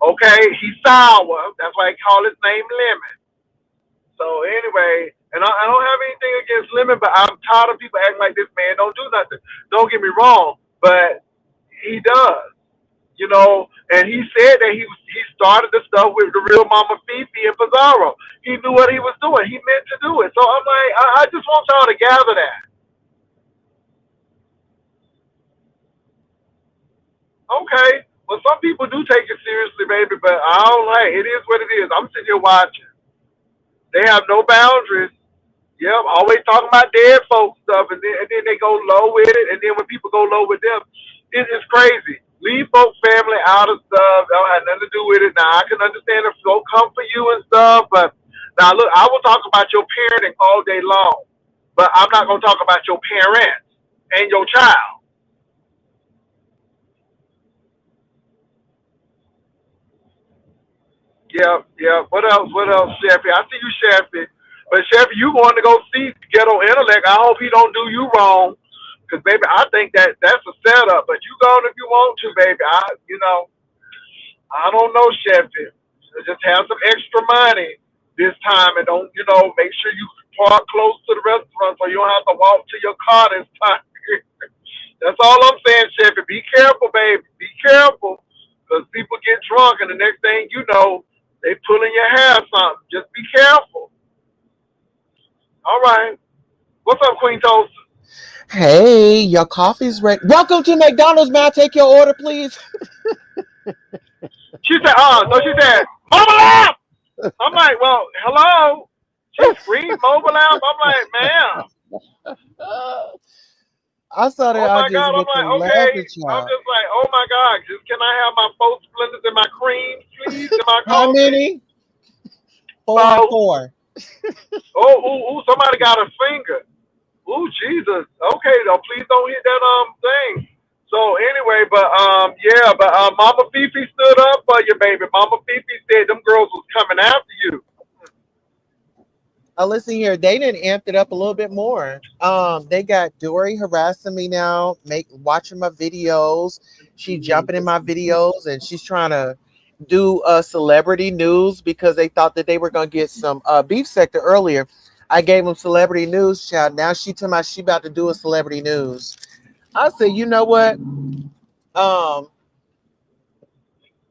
Okay, he's sour. That's why I call his name Lemon. So anyway, and I don't have anything against Lemon, but I'm tired of people acting like this man don't do nothing. Don't get me wrong, but he does. And he said that he started the stuff with the real Mama Fifi and Pizarro. He knew what he was doing. He meant to do it. So I'm like, I just want y'all to gather that. Okay. Well, some people do take it seriously, baby, but I don't like it. Is what it is. I'm sitting here watching. They have no boundaries. Yep, always talking about dead folks stuff, and then they go low with it, and then when people go low with them, it's crazy. Leave folks' family out of stuff. That don't have nothing to do with it. Now I can understand if folks come for you and stuff, but now look, I will talk about your parenting all day long, but I'm not gonna talk about your parents and your child. Yeah, yeah. What else? What else, Sheffy? I see you, Sheffy. But Sheffy, you going to go see Ghetto Intellect. I hope he don't do you wrong. Cause baby, I think that's a setup. But you go if you want to, baby. I don't know, Sheffy. Just have some extra money this time, and don't make sure you park close to the restaurant so you don't have to walk to your car this time. That's all I'm saying, Sheffy. Be careful, baby. Be careful, cause people get drunk, and the next thing you know, they pulling your hair or something. Just be careful. All right. What's up, Queen Toast? Hey, your coffee's ready. Welcome to McDonald's. May I take your order, please? She said, no, she said, mobile app. I'm like, well, hello. She screamed mobile app. I'm like, ma'am. I saw that. Oh I my just God. I'm want to like, laugh okay. at I'm y'all. just like, oh my God. Just can I have my 4 Splendors and my cream, please, and my How coffee? many? Four and So, four. oh, ooh, somebody got a finger. Ooh, Jesus. Okay, though, please don't hit that thing. So anyway, but yeah, but Mama Fifi stood up for you, baby. Mama Fifi said them girls was coming after you. Listen here. They didn't amp it up a little bit more. They got Dory harassing me now, watching my videos. She jumping in my videos, and she's trying to do celebrity news because they thought that they were gonna get some beef sector earlier. I gave them celebrity news, child. Now she told me she about to do a celebrity news. I said, you know what?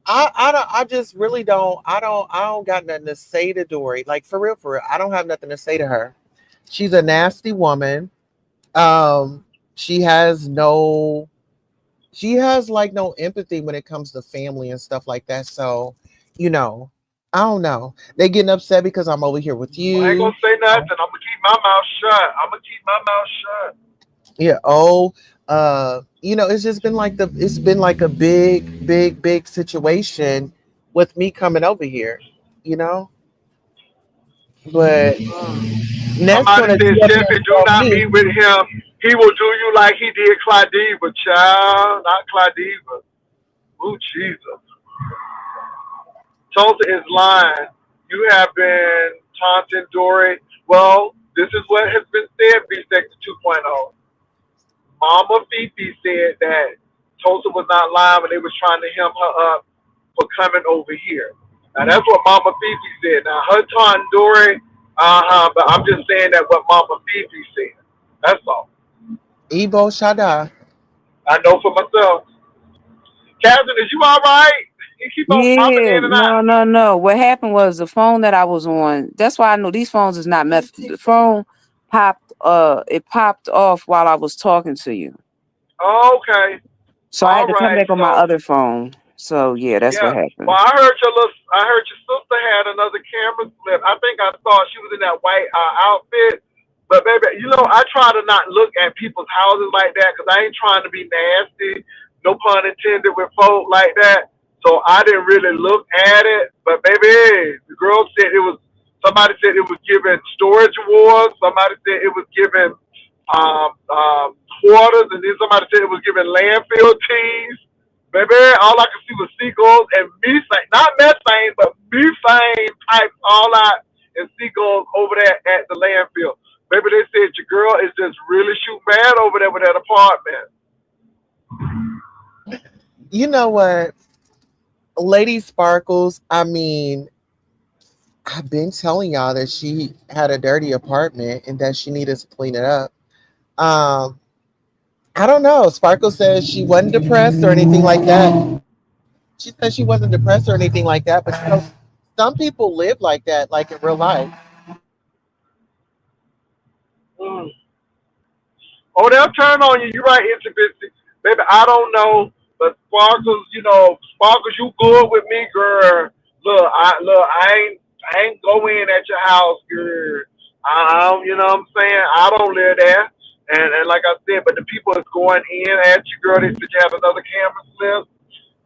I just really don't got nothing to say to Dory. Like for real. I don't have nothing to say to her. She's a nasty woman. Um, she has no she has like no empathy when it comes to family and stuff like that. So, you know, I don't know. They getting upset because I'm over here with Well, I ain't you. gonna say nothing. I'm gonna keep my mouth shut. I'm gonna keep my mouth shut. Yeah, it's just been like it's been like a big situation with me coming over here, you know? But Mm. Ness Somebody gonna said, be up there Chevy, and do tell not me, meet with him. He will do you like he did Claudiva, child. Not Claudiva. Ooh, Jesus. Tulsa is lying. You have been taunting Dory. Well, this is what has been said, B Sector 2.0. Mama Fifi said that Tulsa was not lying when they was trying to hem her up for coming over here. Now that's what Mama Fifi said. Now her taunting Dory, but I'm just saying that what Mama Fifi said. That's all. Ebo Shada. I know for myself. Captain, is you all right? You keep on popping Yeah, in and out. no, no, no. What happened was the phone that I was on. That's why I know these phones is not meth. The phone it popped off while I was talking to you. Okay. So I had All to come right. back on my So other phone. So yeah, that's what yeah. Well, happened. I heard your sister had another camera slip. I think I saw she was in that white outfit. But baby, I try to not look at people's houses like that because I ain't trying to be nasty. No pun intended with folk like that. So I didn't really look at it. But baby, the girl said it was. Somebody said it was giving storage awards. Somebody said it was giving quarters, and then somebody said it was giving landfill teas. Baby, all I could see was seagulls and methane, not methane, but methane pipes all out and seagulls over there at the landfill. Baby, they said your girl is just really shooting bad over there with that apartment. You know what? Lady Sparkles, I mean, I've been telling y'all that she had a dirty apartment and that she needed to clean it up. Um, I don't know. Sparkle says she wasn't depressed or anything like that. She said she wasn't depressed or anything like that, but some people live like that, like in real life. Mm. Oh, they'll turn on you. You're right, intimacy. Baby, I don't know. But Sparkles, Sparkles, you good with me, girl. I ain't go in at your house, girl. I don't, you know what I'm saying? I don't live there. And like I said, but the people is going in at you, girl. They said you have another camera slip.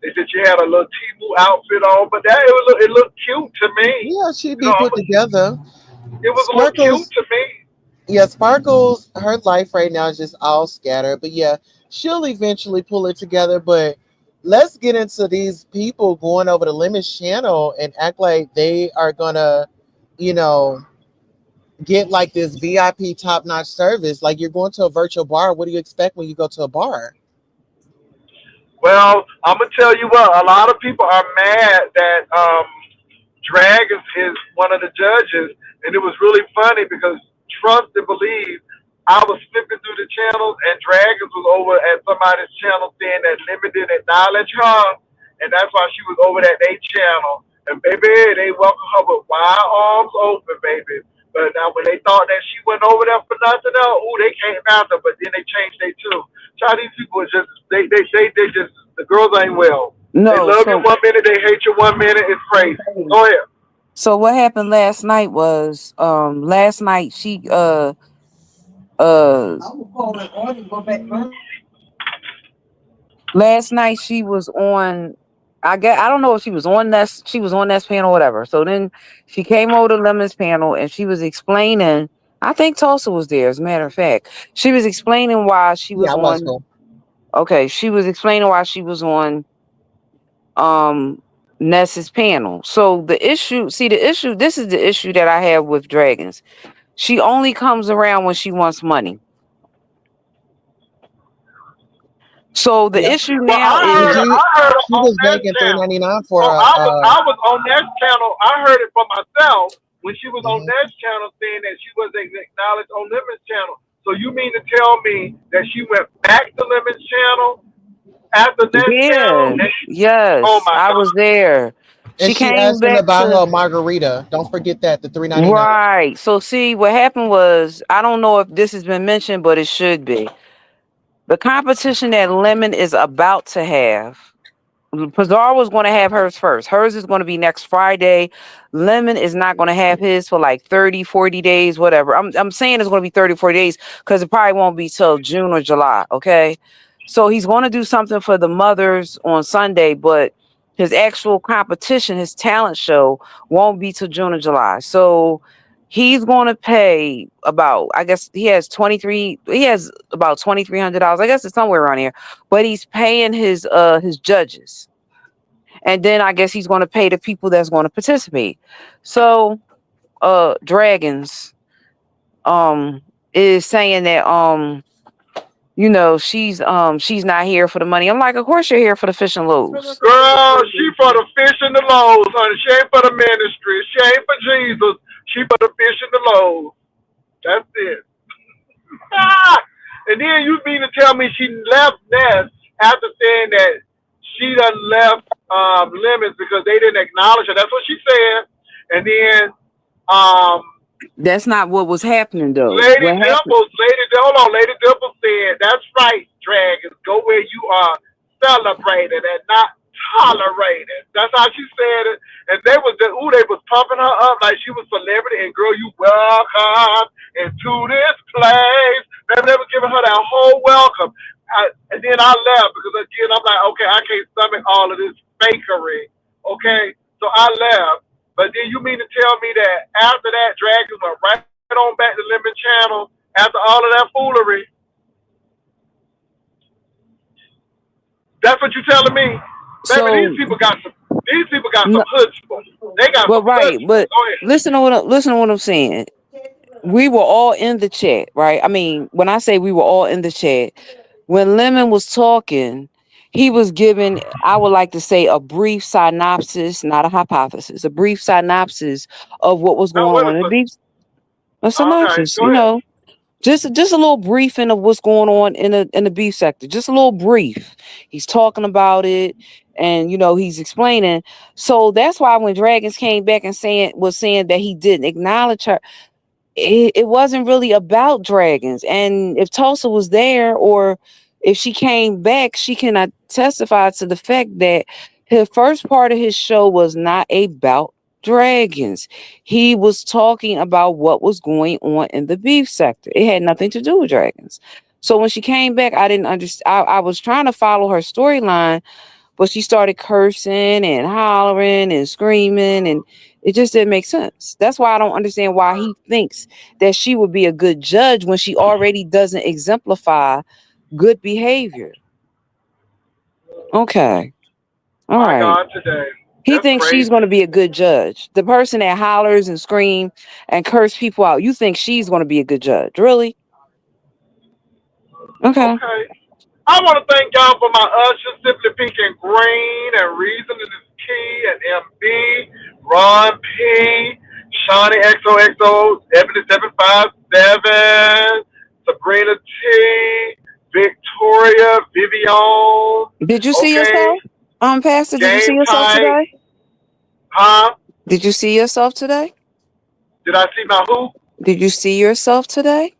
They said you had a little Timu outfit on, but that it looked cute to me. Yeah, she'd You know, be put together. it was a little cute Sparkles, to me. yeah, Sparkles, her life right now is just all scattered. But yeah, she'll eventually pull it together. But let's get into these people going over the Lemons channel and act like they are gonna, you know, get like this VIP top notch service. Like you're going to a virtual bar. What do you expect when you go to a bar? Well, I'm gonna tell you what. A lot of people are mad that Dragons is one of the judges, and it was really funny because trust and believe. I was flipping through the channels, and Dragons was over at somebody's channel saying that limited acknowledge her, and that's why she was over at their channel. And baby, they welcome her with wide arms open, baby. But now when they thought that she went over there for nothing else, ooh, they came after, but then they changed their tune. Chinese people are just they just the girls ain't well. They No, love you so one minute, they hate you one minute. It's crazy. Go ahead. so what happened last night was last night she uh last night she was on, I don't know if she was on that panel or whatever. So then she came over to Lemon's panel and she was explaining, I think Tulsa was there, as a matter of fact. She was explaining why she Yeah, was I was on, going. okay, she was explaining why she was on um Ness's panel. So the issue, this is the issue that I have with Dragons. She only comes around when she wants money. So the Yep. issue Well, now Did is, you? I heard She on was that begging channel. $3.99 for Oh, a. I was on that channel. I heard it for myself when she was on Mhm. that channel saying that she wasn't acknowledged on Lemon's channel. So you mean to tell me that she went back to Lemon's channel after that channel? yeah, And oh yes, my I God. was there. And She she came asked him to back buy her to, a margarita. Don't forget that the 3.99. right. So see, what happened was, I don't know if this has been mentioned, but it should be. The competition that Lemon is about to have, Pazar was going to have hers first. Hers is going to be next Friday. Lemon is not going to have his for like 30, 40 days, whatever. I'm saying it's going to be 30, 40 days because it probably won't be till June or July. Okay. So he's going to do something for the mothers on Sunday, but his actual competition, his talent show, won't be till June or July. So he's going to pay about, I guess he has about $2,300. I guess it's somewhere around here, but he's paying his judges, and then I guess he's going to pay the people that's going to participate. So Dragons um is saying that she's not here for the money. I'm like, of course you're here for the fish and loaves. Girl, she for the fish and the loaves, honey. She ain't for the ministry. She ain't for Jesus. She for the fish and the loaves. That's it. Ah! And then you mean to tell me she left Ness after saying that she done left Lemons because they didn't acknowledge her. That's what she said. And then um, That's not what was happening though. Lady What happened? Dimples, hold on, Lady Dimples said, that's right, Dragons. Go where you are celebrated and not tolerated. That's how she said it. And they was pumping her up like she was celebrity. And girl, you welcome into this place. Man, they was giving her that whole welcome. And then I left because again, I'm like, okay, I can't stomach all of this fakery. Okay, so I left. But then you mean to tell me that after that, Dragons went right on back to Lemon Channel after all of that foolery? That's what you telling me, baby? So, These people got some no, chutzpah. They got but some right, chutzpah. but Go ahead. listen to what I'm saying. We were all in the chat, right? I mean, when I say we were all in the chat, when Lemon was talking, he was giving, I would like to say, a brief synopsis, not a hypothesis, a brief synopsis of what was Now, going what on. is A it? brief, a Okay, synopsis, go ahead. Just a little briefing of what's going on in the beef sector. Just a little brief. He's talking about it, and he's explaining. So that's why when Dragons came back and saying that he didn't acknowledge her, it wasn't really about Dragons. And if Tulsa was there, or if she came back, she cannot testify to the fact that the first part of his show was not about Dragons. He was talking about what was going on in the beef sector. It had nothing to do with Dragons. So when she came back, I didn't understand. I was trying to follow her storyline, but she started cursing and hollering and screaming, and it just didn't make sense. That's why I don't understand why he thinks that she would be a good judge when she already doesn't exemplify good behavior. Okay. All My right. God, today. He That's thinks she's crazy. going to be a good judge. The person that hollers and scream and curse people out, you think she's going to be a good judge. Really? Okay. Okay. I want to thank y'all for my ushers, Simply Pink and Green, and Reason is Key, and MB, Ron P, Shawnee XOXO, Ebony 757, Sabrina T, Victoria, Vivian, Did you see okay, yourself? Pastor, did you see Game yourself Tight, today? huh? Did you see yourself today? Did I see my who? Did you see yourself today?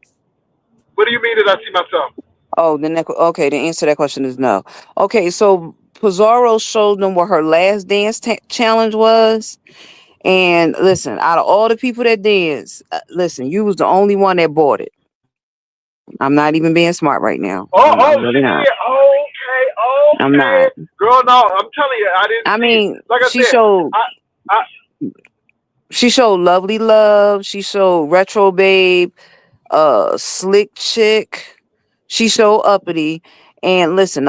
What do you mean did I see myself? Oh, okay. The answer to that question is no. Okay, so Pizarro showed them what her last dance challenge was, and listen, out of all the people that danced, listen, you was the only one that bought it. I'm not even being smart right now. Oh, I'm she really not. did. Okay, I'm not. okay. Girl, no, I'm telling you, I didn't I see it. mean, Like I she said, showed I, I, she showed Lovely Love. She showed Retro Babe. Slick Chick. She showed Uppity. And listen,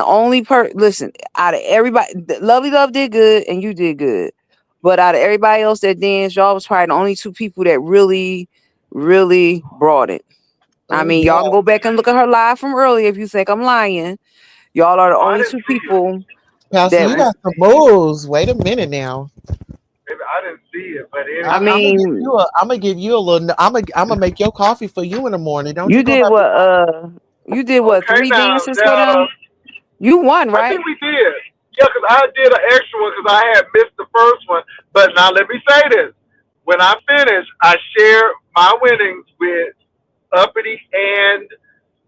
listen, out of everybody, Lovely Love did good and you did good. But out of everybody else that danced, y'all was probably the only two people that really, really brought it. I mean, Yeah. y'all can go back and look at her live from earlier if you think I'm lying. Y'all are the oh, I only didn't two see it. people Pastor, that you I didn't got some see it. moves. Wait a minute now. Maybe I didn't see it, but I I'm anyway. gonna give mean, you a. I'm gonna give you a little. I'm gonna make your coffee for you in the morning. Don't you you go did back. what you did what, Okay, three now, dances for them? now, You won, I right? think we did. Yeah, because I did an extra one because I had missed the first one. But now let me say this. When I finish, I share my winnings with Uppity and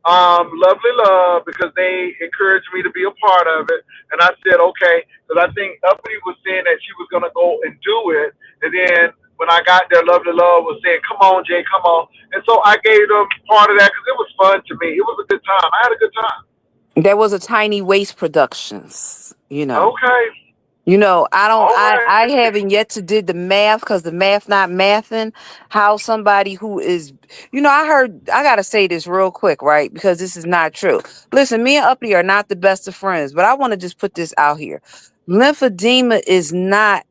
Lovely Love because they encouraged me to be a part of it. And I said, okay, because I think Uppity was saying that she was going to go and do it. And then when I got there, Lovely Love was saying, come on, Jay, come on. And so I gave them part of that because it was fun to me. It was a good time. I had a good time. There was a Tiny Waste Productions. Okay. I don't All right. I haven't yet to did the math because the math not mathing how somebody who is I gotta say this real quick, right? Because this is not true. Listen, me and Uppy are not the best of friends, but I want to just put this out here. Lymphedema is not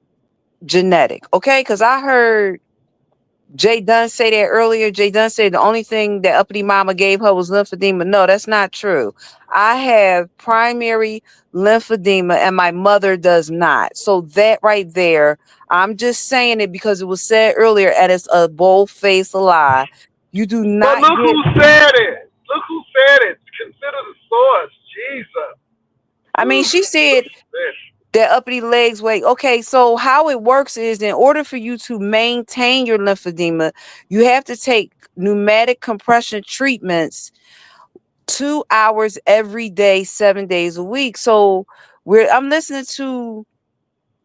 genetic, okay? Because I heard Jay Dunn say that earlier. Jay Dunn said the only thing that uppity mama gave her was lymphedema. No, that's not true. I have primary lymphedema and my mother does not. So that right there, I'm just saying it because it was said earlier and it's a bold-faced lie. You do But not look get who said it. Look who said it. Consider the source. Jesus. I mean, Whew. she Look said who said it. that uppity legs weight. Okay, so how it works is in order for you to maintain your lymphedema, you have to take pneumatic compression treatments 2 hours every day, 7 days a week. So I'm listening to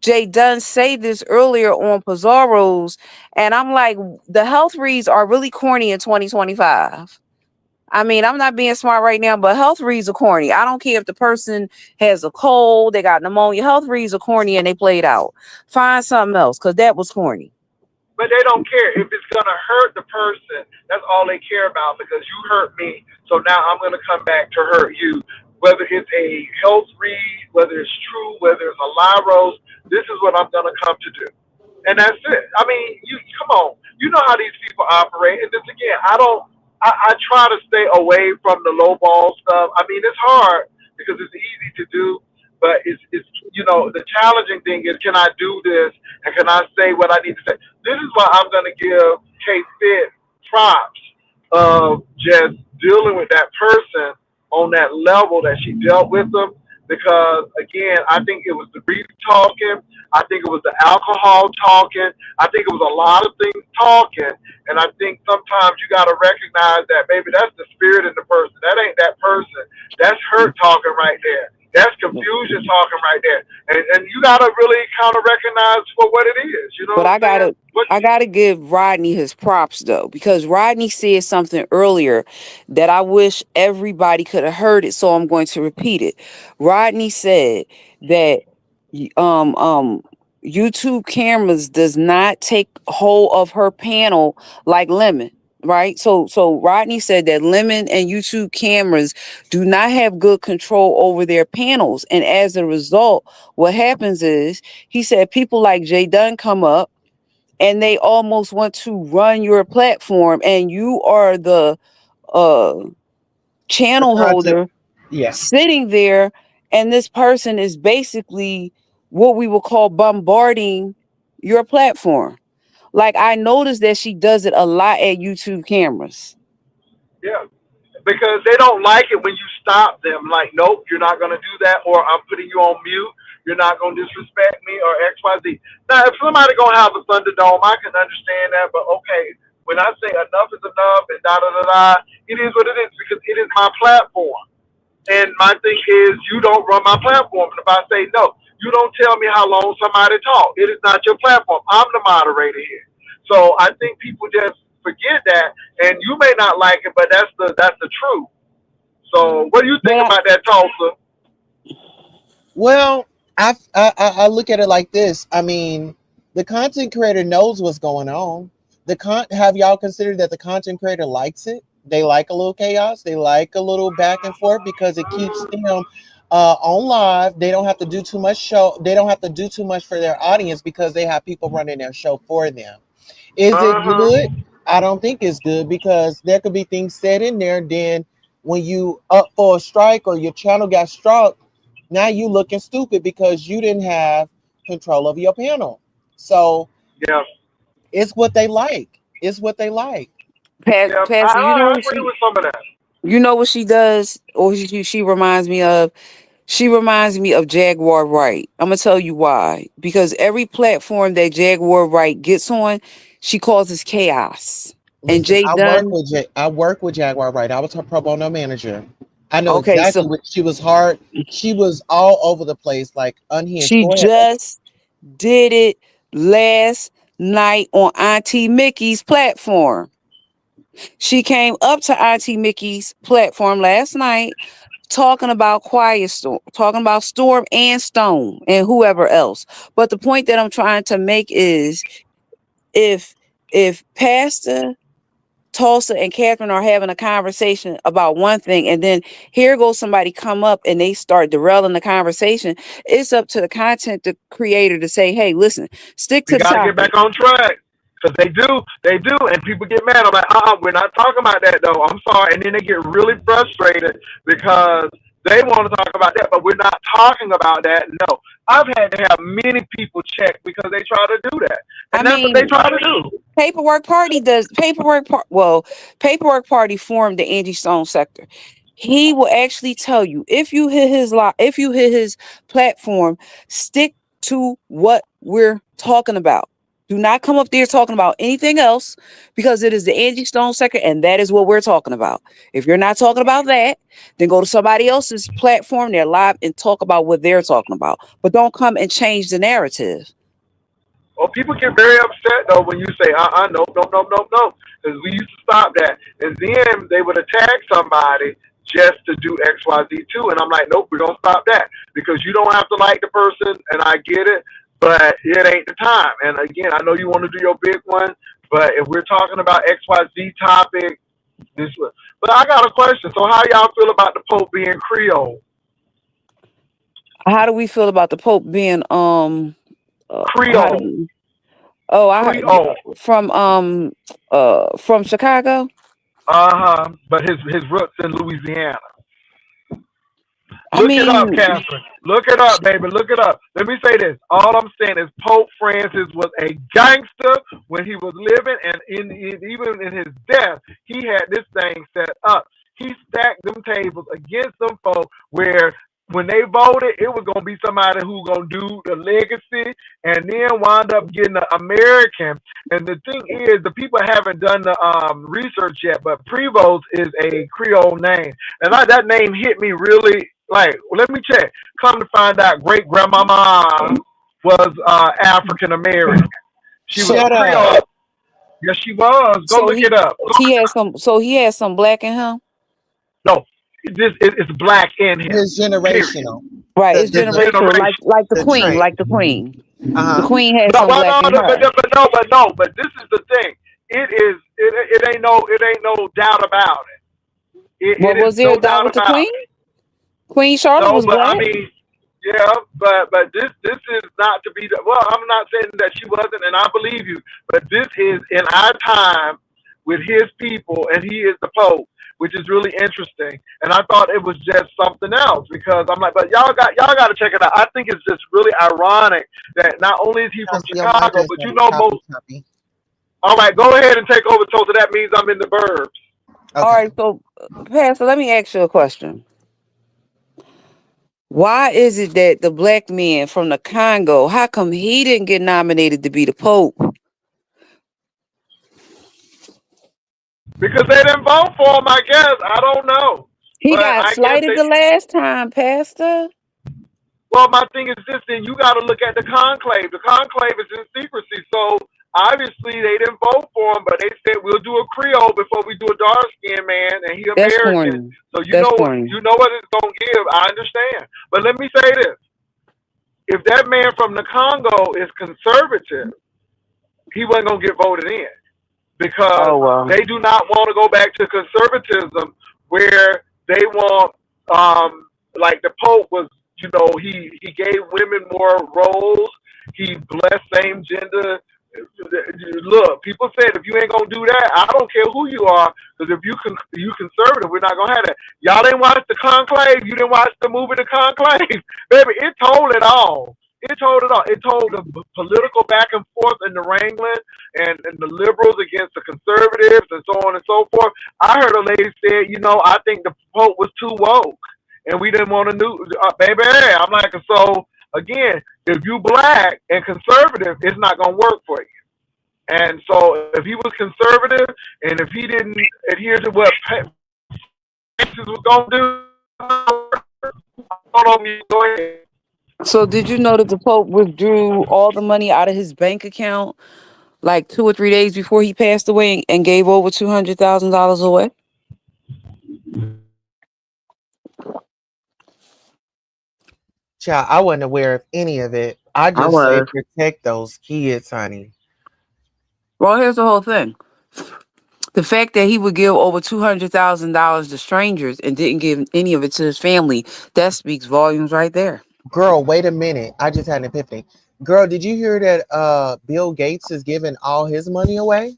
Jay Dunn say this earlier on Pizarro's, and I'm like, the health reads are really corny in 2025. I mean, I'm not being smart right now, but health reads are corny. I don't care if the person has a cold, they got pneumonia. Health reads are corny and they played out. Find something else because that was corny. But they don't care. If it's going to hurt the person, that's all they care about because you hurt me. So now I'm going to come back to hurt you. Whether it's a health read, whether it's true, whether it's a lie rose, this is what I'm going to come to do. And that's it. I mean, you come on. You know how these people operate. And this again, I don't. I try to stay away from the low ball stuff. I mean, it's hard because it's easy to do, but it's the challenging thing is can I do this and can I say what I need to say? This is why I'm going to give K Fit props of just dealing with that person on that level that she dealt with them. Because again, I think it was the grief talking. I think it was the alcohol talking. I think it was a lot of things talking. And I think sometimes you got to recognize that, baby, that's the spirit in the person. That ain't that person. That's hurt talking right there. That's confusion talking right there. And you got to really kind of recognize for what it is. You know But what I'm saying? What, I gotta give Rodney his props though, because Rodney said something earlier that I wish everybody could have heard it, so I'm going to repeat it. Rodney said that YouTube cameras does not take hold of her panel like Lemon. Right. So Rodney said that Lemon and YouTube cameras do not have good control over their panels. And as a result, what happens is he said people like Jay Dunn come up and they almost want to run your platform, and you are the uh The channel content. holder Yeah. sitting there, and this person is basically what we would call bombarding your platform. Like, I noticed that she does it a lot at YouTube cameras. yeah. Because they don't like it when you stop them. Like, nope, you're not going to do that, or I'm putting you on mute. You're not going to disrespect me, or X, Y, Z. Now, if somebody going to have a Thunderdome, I can understand that, but okay, when I say enough is enough and da da da da, it is what it is because it is my platform. And my thing is, you don't run my platform. And if I say no, you don't tell me how long somebody talk. It is not your platform. I'm the moderator here. So I think people just forget that, and you may not like it, but that's the truth. So what do you think But about that, Tulsa? Well, I look at it like this. I mean, the content creator knows what's going on. Have y'all considered that the content creator likes it? They like a little chaos. They like a little back and forth because it keeps them on live. They don't have to do too much show. They don't have to do too much for their audience because they have people running their show for them. Is it Uh-huh. good? I don't think it's good because there could be things said in there. Then when you up for a strike or your channel got struck, now you looking stupid because you didn't have control of your panel. So Yeah. it's what they like. It's what they like. Yeah. Pastor, I agree with some of that. you know what she does, or she reminds me of. She reminds me of Jaguar Wright. I'm gonna tell you why. Because every platform that Jaguar Wright gets on, she causes chaos. And Listen, Jay Dunn, I work with Jaguar Right. I was her pro bono manager. I know okay, so exactly what she was hard. She was all over the place, like unhinged. she Go ahead, baby. just did it last night on Auntie Mickey's platform. She came up to Auntie Mickey's platform last night talking about Quiet Storm, talking about Storm and Stone and whoever else. But the point that I'm trying to make is if Pastor Tulsa and Catherine are having a conversation about one thing, and then here goes somebody come up and they start derailing the conversation, it's up to the content the creator to say, hey, listen, stick We to the got to get topic. back on track. Because they do, and people get mad. I'm like, we're not talking about that though. I'm sorry, and then they get really frustrated because they want to talk about that, but we're not talking about that. No, I've had to have many people check because they try to do that, I and that's what they mean, try to do. Paperwork Party formed the Angie Stone sector. He will actually tell you if you hit if you hit his platform, stick to what we're talking about. Do not come up there talking about anything else because it is the Angie Stone sector and that is what we're talking about. If you're not talking about that, then go to somebody else's platform, they're live, and talk about what they're talking about. But don't come and change the narrative. Well, people get very upset though when you say, no, no, no, no, no, because we used to stop that, and then they would attack somebody just to do X, Y, Z too, and I'm like, nope, we're gonna stop that because you don't have to like the person, and I get it, but it ain't the time. And again, I know you want to do your big one, but if we're talking about X, Y, Z topic, this one. But I got a question. So how y'all feel about the Pope being Creole? How do we feel about the Pope being how do Creole, we oh I Creole. from Chicago? Uh huh. But his roots in Louisiana. I Look it up, mean, Catherine. Look it up, baby. Look it up. Let me say this. All I'm saying is Pope Francis was a gangster when he was living, and even in his death, he had this thing set up. He stacked them tables against them folks where when they voted, it was gonna be somebody who gonna do the legacy, and then wind up getting the American. And the thing is, the people haven't done the research yet, but Prevost is a Creole name, and that name hit me really. Like, let me check. Come to find out, great grandmama was African American. She was Shut up. Creole. Yes, she was. Go so look it up. he had some black in him. No, it's black in him. It's Period. generational. Right, The it's the the, generational, Generation. the trait. like the queen. The Uh-huh. queen had No, some well, black no, in no, her. but this is the thing. It ain't no doubt about it. Well, It is was there a no doubt doubt with the about queen? it. Queen Charlotte No, was but I black. mean, yeah, but this is not to be. Well, I'm not saying that she wasn't, and I believe you. But this is in our time with his people, and he is the Pope, which is really interesting. And I thought it was just something else because I'm like, but y'all got to check it out. I think it's just really ironic that not only is he from Pass your mic Chicago, or but you something. know most. Copy, copy. All right, go ahead and take over, so that means I'm in the burbs. All Okay. right, so Pastor, let me ask you a question. Why is it that the black man from the Congo, how come he didn't get nominated to be the Pope? Because they didn't vote for him, I guess. I don't know. He But got I guess slighted they. the last time, Pastor. Well, my thing is this: then you got to look at the conclave. The conclave is in secrecy, so obviously they didn't vote for him. But they said we'll do a Creole before we do a dark skinned man, and he That's American. corny. So That's corny. you know what it's gonna give. I understand, but let me say this: if that man from the Congo is conservative, he wasn't gonna get voted in because Oh well. they do not want to go back to conservatism where they want like the Pope was, he gave women more roles, he blessed same gender. Look, people said if you ain't gonna do that, I don't care who you are, because if you conservative, we're not gonna have that. Y'all didn't watch the Conclave, you didn't watch the movie The Conclave, baby. It told it all. It told it all. It told the political back and forth in the wrangling, and the liberals against the conservatives, and so on and so forth. I heard a lady say, I think the Pope was too woke, and we didn't want to do, baby. I'm like, so again, if you black and conservative, it's not gonna work for you. And so, if he was conservative, and if he didn't adhere to what Francis was gonna do, hold on, go ahead. So did you know that the Pope withdrew all the money out of his bank account like 2 or 3 days before he passed away and gave over $200,000 away? Child, I wasn't aware of any of it. I I just say was. protect those kids, honey. Well, here's the whole thing. The fact that he would give over $200,000 to strangers and didn't give any of it to his family, that speaks volumes right there. Girl, wait a minute. I just had an epiphany. Girl, did you hear that Bill Gates is giving all his money away?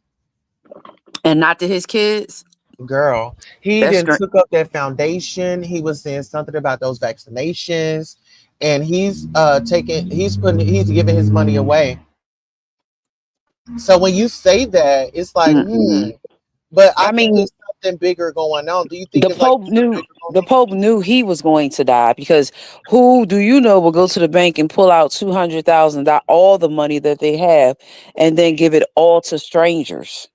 And not to his kids. Girl, he That's then strange. took up that foundation. He was saying something about those vaccinations, and he's he's giving his money away. So when you say that, it's like, Mm-mm. but I I think mean, it's something bigger going on. Do you think the it's like Pope something knew bigger going the on? Pope knew he was going to die because who do you know will go to the bank and pull out $200,000, all the money that they have, and then give it all to strangers?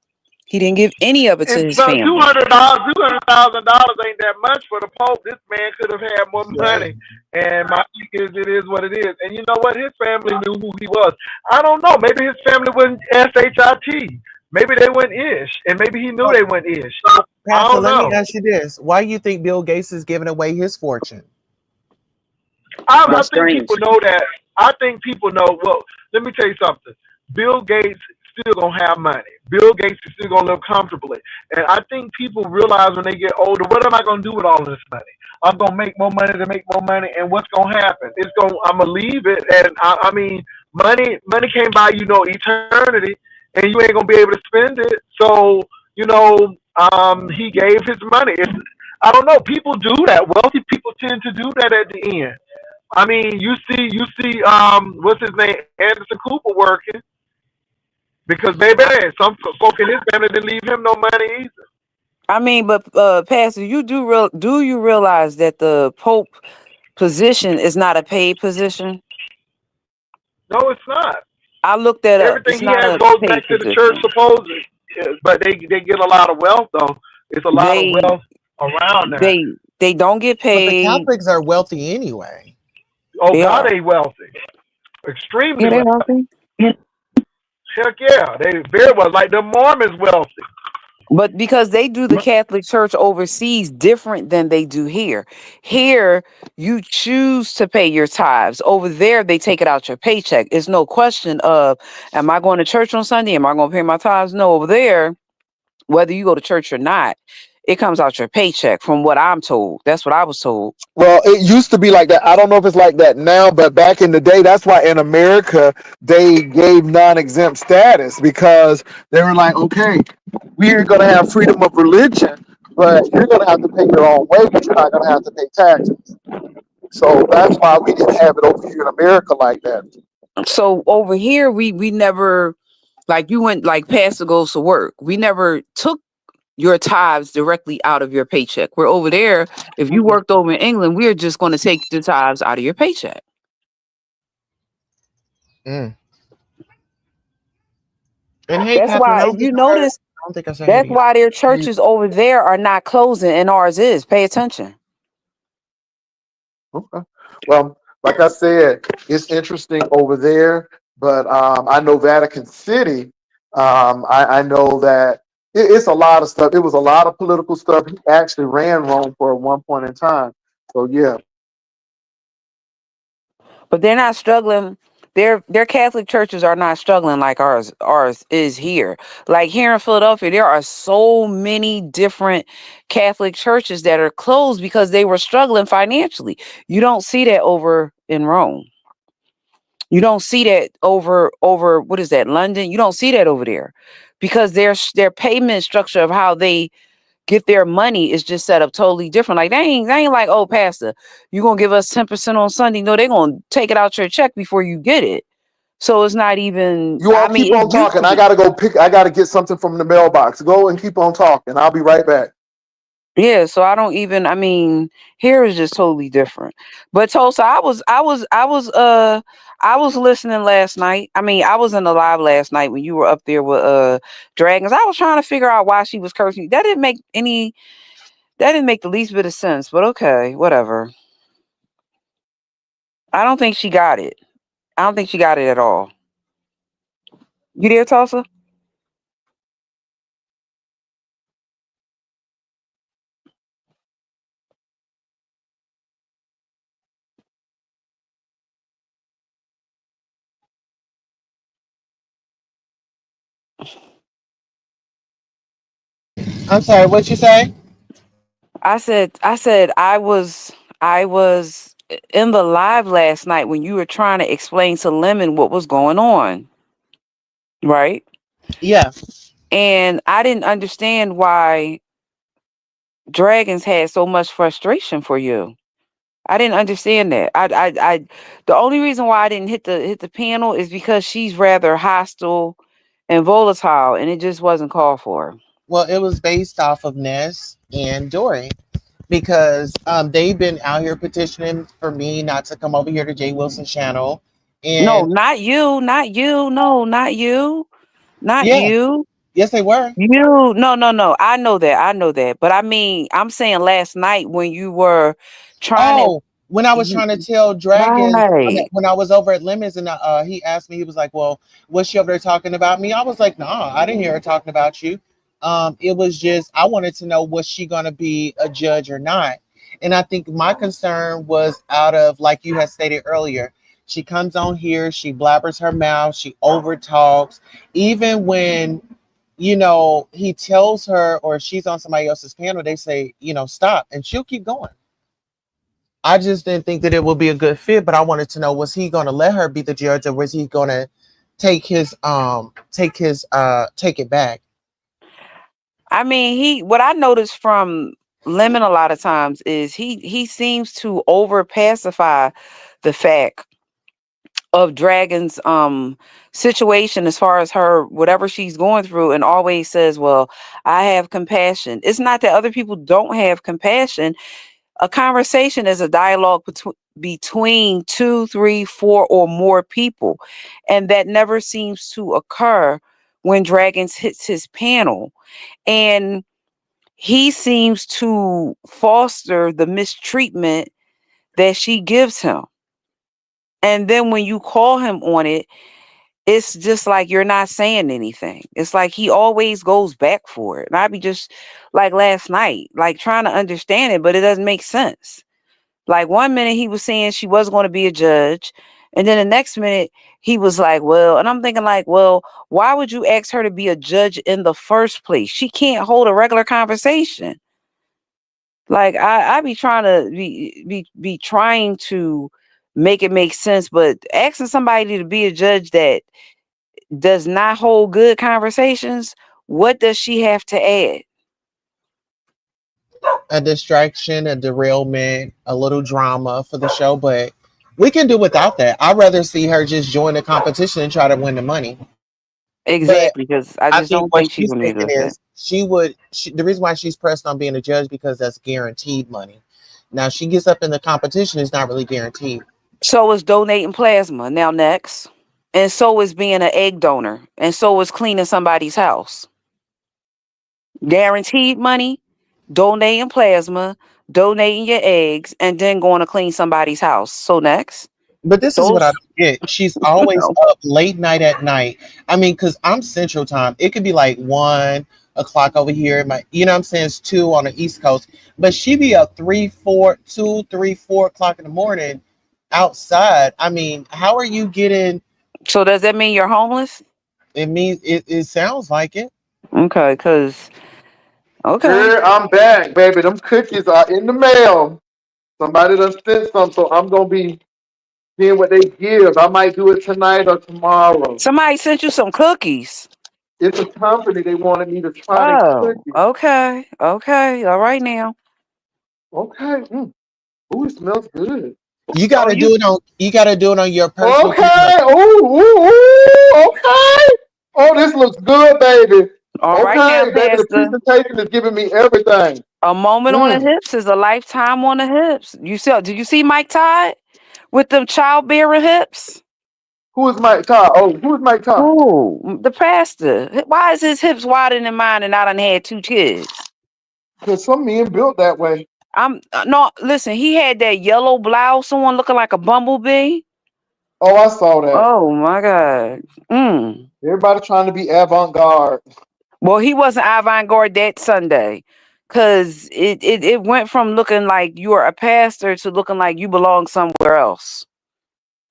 He didn't give any of it to And his so two family. hundred dollars, $200,000 ain't that much for the Pope. This man could have had more Right. money. And my thing is, it is what it is. And you know what? His family knew who he was. I don't know. Maybe his family went shit. Maybe they went ish, and maybe he knew So, they went ish. I Pastor, don't let me know. ask you this: why do you think Bill Gates is giving away his fortune? I That's think strange. people know that. I think people know. Well, let me tell you something. Bill Gates still gonna have money. Bill Gates is still gonna live comfortably. And I think people realize when they get older, what am I gonna do with all of this money? I'm gonna make more money to make more money, and what's gonna happen? I'm gonna leave it, and I mean, money can't buy eternity, and you ain't gonna be able to spend it. So he gave his money. I don't know. People do that. Wealthy people tend to do that at the end. I mean, you see, what's his name, Anderson Cooper working because baby, some folk in his family didn't leave him no money either. I mean, but Pastor, do you realize that the Pope position is not a paid position? No, it's not. I looked that up. Everything It's he not has a goes paid back to the church, position. supposedly. Yeah, but they get a lot of wealth though. It's a lot of They wealth around that. they don't get But the paid. Catholics are wealthy anyway. Oh They God, are. they wealthy, Yeah, extremely they wealthy. healthy. Heck yeah, they very well like the Mormons wealthy. But because they do the Catholic Church overseas different than they do here. Here, you choose to pay your tithes. Over there, they take it out your paycheck. It's no question of, am I going to church on Sunday? Am I going to pay my tithes? No, over there, whether you go to church or not, it comes out your paycheck from what I'm told. That's what I was told. Well, it used to be like that. I don't know if it's like that now, but back in the day, that's why in America they gave non-exempt status because they were like, okay, we're going to have freedom of religion, but you're going to have to pay your own way, but you're not going to have to pay taxes. So that's why we didn't have it over here in America like that. So over here, we never, like you went, like pastor goes to work. We never took your tithes directly out of your paycheck. We're over there. If you worked over in England, we're just going to take the tithes out of your paycheck. Mm. And hey, That's Catherine, why, if you notice, I don't think I said hey to that's you. why their churches over there are not closing and ours is. Pay attention. Okay. Well, like I said, it's interesting over there, but I know Vatican City. I know that it's a lot of stuff. It was a lot of political stuff. He actually ran Rome for one point in time. So yeah. But they're not struggling. Their Catholic churches are not struggling like ours is here. Like here in Philadelphia, there are so many different Catholic churches that are closed because they were struggling financially. You don't see that over in Rome. You don't see that over what is that, London? You don't see that over there because their payment structure of how they get their money is just set up totally different. Like they ain't like, oh, pastor, you gonna give us 10% on Sunday. No, they're gonna take it out your check before you get it. So it's not even, You I all keep mean, it on used talking. to I be. gotta go pick. I gotta get something from the mailbox. Go and keep on talking. I'll be right back. Yeah, so I don't even, I mean, here is just totally different. But Tulsa, I was listening last night. I mean, I was in the live last night when you were up there with dragons. I was trying to figure out why she was cursing you. That didn't make the least bit of sense, but okay, whatever. I don't think she got it. I don't think she got it at all. You there, Tulsa? I'm sorry, what'd you say? I said I was in the live last night when you were trying to explain to Lemon what was going on, right? Yeah. And I didn't understand why dragons had so much frustration for you. I didn't understand that. The only reason why I didn't hit the panel is because she's rather hostile and volatile, and it just wasn't called for. Well, it was based off of Ness and Dory because they've been out here petitioning for me not to come over here to Jay Wilson's channel. No, And not you, not you. No, not you, not yeah, you. yes, they were. You no. I know that. I know that. But I mean, I'm saying last night when you were trying to Oh, when I was you, trying to tell Dragons, right. when I was over at Lemons, and he asked me, he was like, "Well, was she over there talking about me?" I was like, "Nah, I didn't hear her talking about you." It was just I wanted to know was she going to be a judge or not, and I think my concern was out of like you had stated earlier. She comes on here, she blabbers her mouth, she over talks, even when he tells her or she's on somebody else's panel, they say, stop, and she'll keep going. I just didn't think that it would be a good fit, but I wanted to know was he going to let her be the judge or was he going to take it back? I mean, what I noticed from Lemon a lot of times is he seems to over pacify the fact of Dragon's situation as far as her whatever she's going through, and always says, well, I have compassion. It's not that other people don't have compassion. A conversation is a dialogue between two, three, four, or more people, and that never seems to occur when Dragons hits his panel. And he seems to foster the mistreatment that she gives him. And then when you call him on it, it's just like you're not saying anything. It's like he always goes back for it. And I be just like last night, like trying to understand it, but it doesn't make sense. Like 1 minute he was saying she was going to be a judge, and then the next minute he was like, well, and I'm thinking like, well, why would you ask her to be a judge in the first place? She can't hold a regular conversation. Like I be trying to be trying to make it make sense, but asking somebody to be a judge that does not hold good conversations, what does she have to add? A distraction, a derailment, a little drama for the show, but we can do without that. I'd rather see her just join the competition and try to win the money. But Exactly, because I I just think don't what think she's she's gonna be thinking good at that. is the reason why she's pressed on being a judge because that's guaranteed money. Now she gets up in the competition, it's not really guaranteed. So is donating plasma. Now next. And so is being an egg donor. And so is cleaning somebody's house. Guaranteed money, donating plasma, donating your eggs, and then going to clean somebody's house. So next. But this is what I Those don't get. She's always no. up late night at night. I mean, because I'm Central Time. It could be like 1 o'clock over here. You know what I'm saying? It's 2 on the East Coast. But she be up 4 o'clock in the morning outside. I mean, how are you getting? So does that mean you're homeless? It means it sounds like it. Okay, because okay. Girl, I'm back, baby. Them cookies are in the mail. Somebody done sent some, so I'm gonna be seeing what they give. I might do it tonight or tomorrow. Somebody sent you some cookies. It's a company they wanted me to try their Oh, cookies. okay. Okay. All right now. Okay. Ooh, it smells good. You Oh, gotta you do it on. You gotta do it on your personal camera. Okay. Ooh, okay. Oh, this looks good, baby. all right now, Okay, baby. The Pastor. presentation is giving me everything. A moment on the Mm. hips is a lifetime on the hips. You see? Did you see Mike Todd with them childbearing hips? Who is Mike Todd? Oh, who is Mike Todd? Ooh, the pastor. Why is his hips wider than mine and I done had 2 kids? Because some men built that way. I'm no listen, he had that yellow blouse, someone looking like a bumblebee. Oh, I saw that. Oh my God. Mm. Everybody trying to be avant-garde. Well, he wasn't avant-garde that Sunday. Cause it went from looking like you are a pastor to looking like you belong somewhere else.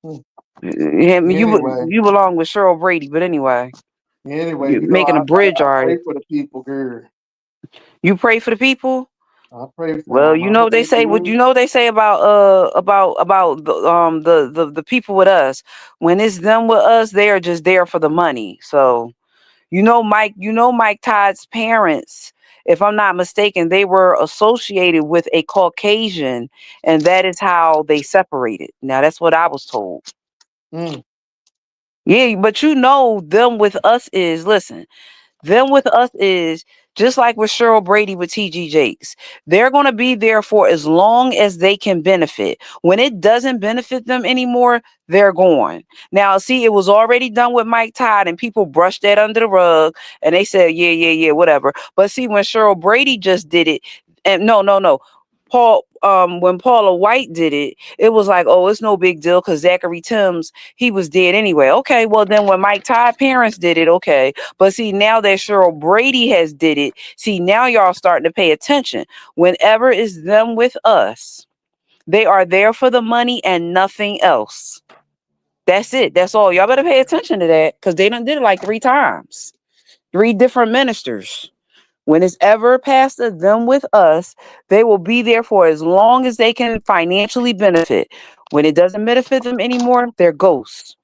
Hmm. Anyway, You belong with Cheryl Brady, but anyway, anyway, you making a bridge, I are pray you? for the people, girl. You pray for the people. I pray for Well, them. you I know hope they they say what do. you know they say about the people with us. When it's them with us, they are just there for the money. So you know Mike Todd's parents, if I'm not mistaken, they were associated with a Caucasian, and that is how they separated. Now that's what I was told. Mm. Yeah, but you know them with us is listen. Them with us is just like with Cheryl Brady with TG Jakes. They're going to be there for as long as they can benefit. When it doesn't benefit them anymore, they're gone. Now, see, it was already done with Mike Todd, and people brushed that under the rug, and they said, yeah, whatever. But see, when Cheryl Brady just did it, and no. When Paula White did it, it was like, oh, it's no big deal because Zachary Timms, he was dead anyway. Okay, well then when Mike Todd parents did it, okay. But see, now that Cheryl Brady has did it, see, now y'all starting to pay attention. Whenever it's them with us, they are there for the money and nothing else. That's it. That's all. Y'all better pay attention to that because they done did it like 3 times. 3 different ministers. When it's ever past them with us, they will be there for as long as they can financially benefit. When it doesn't benefit them anymore, they're ghosts.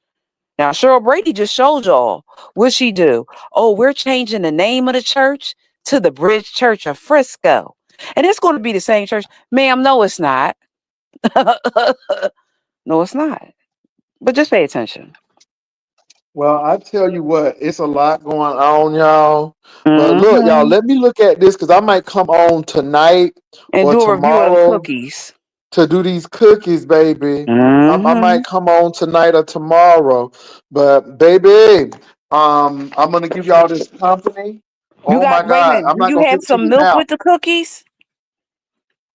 Now, Cheryl Brady just showed y'all what she do. Oh, we're changing the name of the church to the Bridge Church of Frisco. And it's going to be the same church. Ma'am, no, it's not. No, it's not. But just pay attention. Well, I tell you what, it's a lot going on, y'all. But look, y'all, Hmm. let me look at this because I might come on tonight And or do a review of them tomorrow cookies. to do these cookies, baby. I Hmm. might come on tonight or tomorrow. But baby, I'm gonna give y'all this company. You Oh my got, wait a God, minute. I'm Do not you gonna give have it to some you milk now. with the cookies?